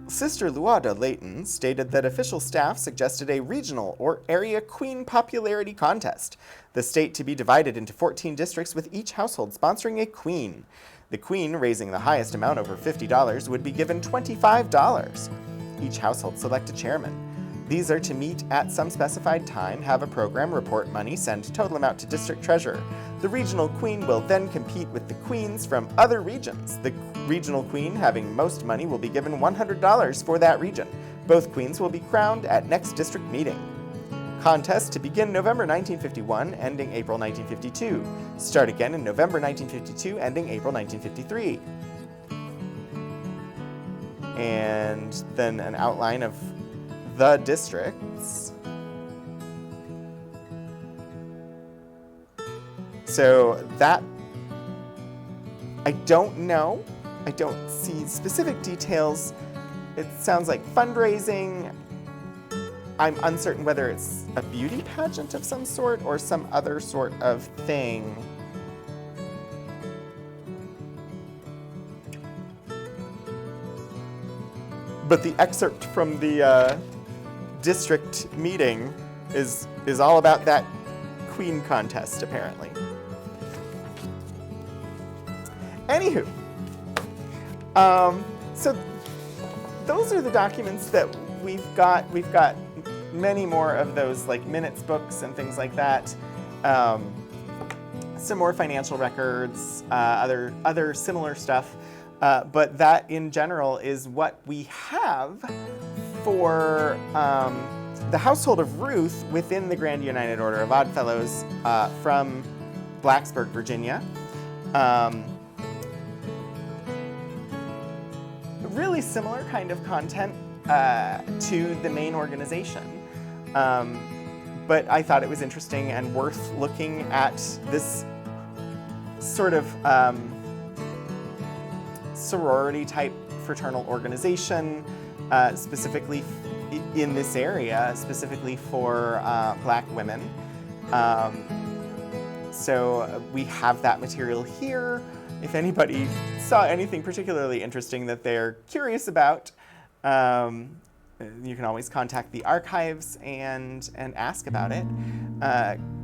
Sister Luada Layton stated that official staff suggested a regional or area queen popularity contest, the state to be divided into 14 districts with each household sponsoring a queen. The queen, raising the highest amount over $50, would be given $25. Each household select a chairman. These are to meet at some specified time, have a program, report money, send total amount to district treasurer. The regional queen will then compete with the queens from other regions. The regional queen having most money will be given $100 for that region. Both queens will be crowned at next district meeting. Contest to begin November 1951, ending April 1952. Start again in November 1952, ending April 1953. And then an outline of the districts. So that, I don't know. I don't see specific details. It sounds like fundraising. I'm uncertain whether it's a beauty pageant of some sort or some other sort of thing. But the excerpt from the district meeting is all about that queen contest, apparently. Anywho, so those are the documents that we've got. We've got many more of those, like minutes books and things like that. Some more financial records, other similar stuff. But that, in general, is what we have for the Household of Ruth within the Grand United Order of Odd Fellows from Blacksburg, Virginia. Really similar kind of content to the main organization. But I thought it was interesting and worth looking at this sort of sorority type fraternal organization, specifically in this area, specifically for Black women. So we have that material here. If anybody saw anything particularly interesting that they're curious about, you can always contact the archives and ask about it,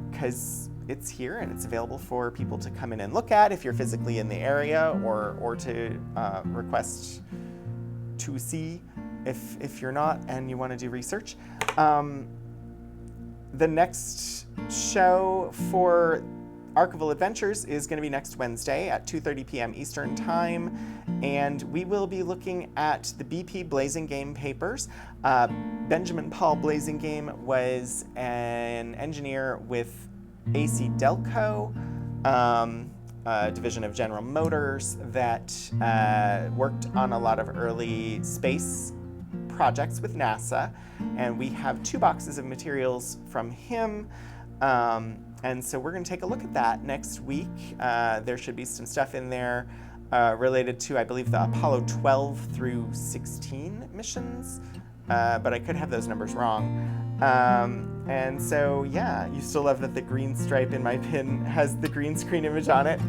because it's here and it's available for people to come in and look at if you're physically in the area, or to request to see if you're not and you want to do research. The next show for Archival Adventures is going to be next Wednesday at 2:30 p.m. Eastern Time, and we will be looking at the BP Blasingame papers. Benjamin Paul Blasingame was an engineer with AC Delco, a division of General Motors that worked on a lot of early space projects with NASA, and we have 2 boxes of materials from him. And so we're going to take a look at that next week. There should be some stuff in there related to, I believe, the Apollo 12 through 16 missions, but I could have those numbers wrong. And so, yeah, you still love that the green stripe in my pin has the green screen image on it.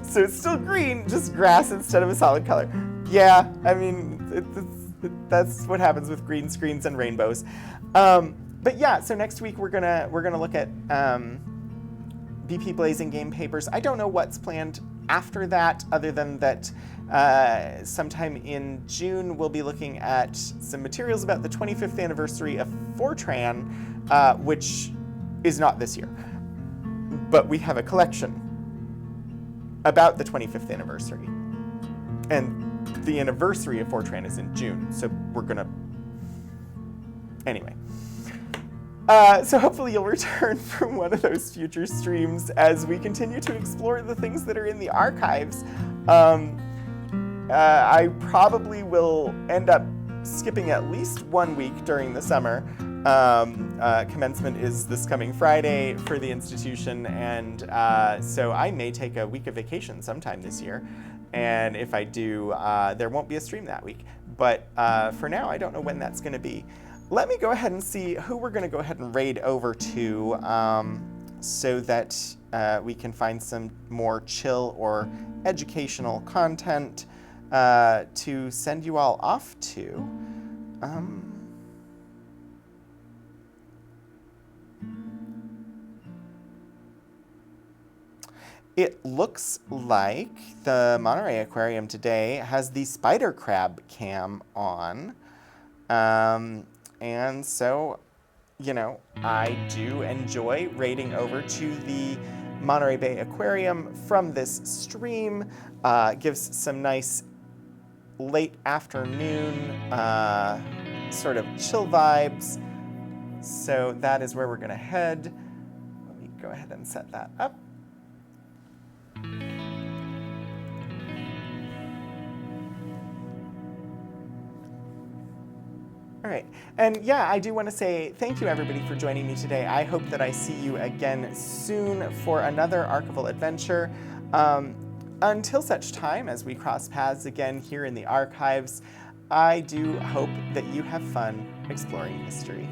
So it's still green, just grass instead of a solid color. Yeah, I mean, that's what happens with green screens and rainbows. But yeah, so next week we're gonna look at BP Blazing game papers. I don't know what's planned after that, other than that sometime in June we'll be looking at some materials about the 25th anniversary of Fortran, which is not this year, but we have a collection about the 25th anniversary, and the anniversary of Fortran is in June, so we're gonna anyway. So hopefully you'll return from one of those future streams as we continue to explore the things that are in the archives. I probably will end up skipping at least 1 week during the summer. Commencement is this coming Friday for the institution, and so I may take a week of vacation sometime this year. And if I do, there won't be a stream that week. But for now, I don't know when that's going to be. Let me go ahead and see who we're going to go ahead and raid over to so that we can find some more chill or educational content to send you all off to. It looks like the Monterey Aquarium today has the spider crab cam on. And so, you know, I do enjoy raiding over to the Monterey Bay Aquarium from this stream. Gives some nice late afternoon sort of chill vibes. So that is where we're going to head. Let me go ahead and set that up. All right, and yeah, I do want to say thank you everybody for joining me today. I hope that I see you again soon for another Archival adventure. Until such time as we cross paths again here in the archives, I do hope that you have fun exploring history.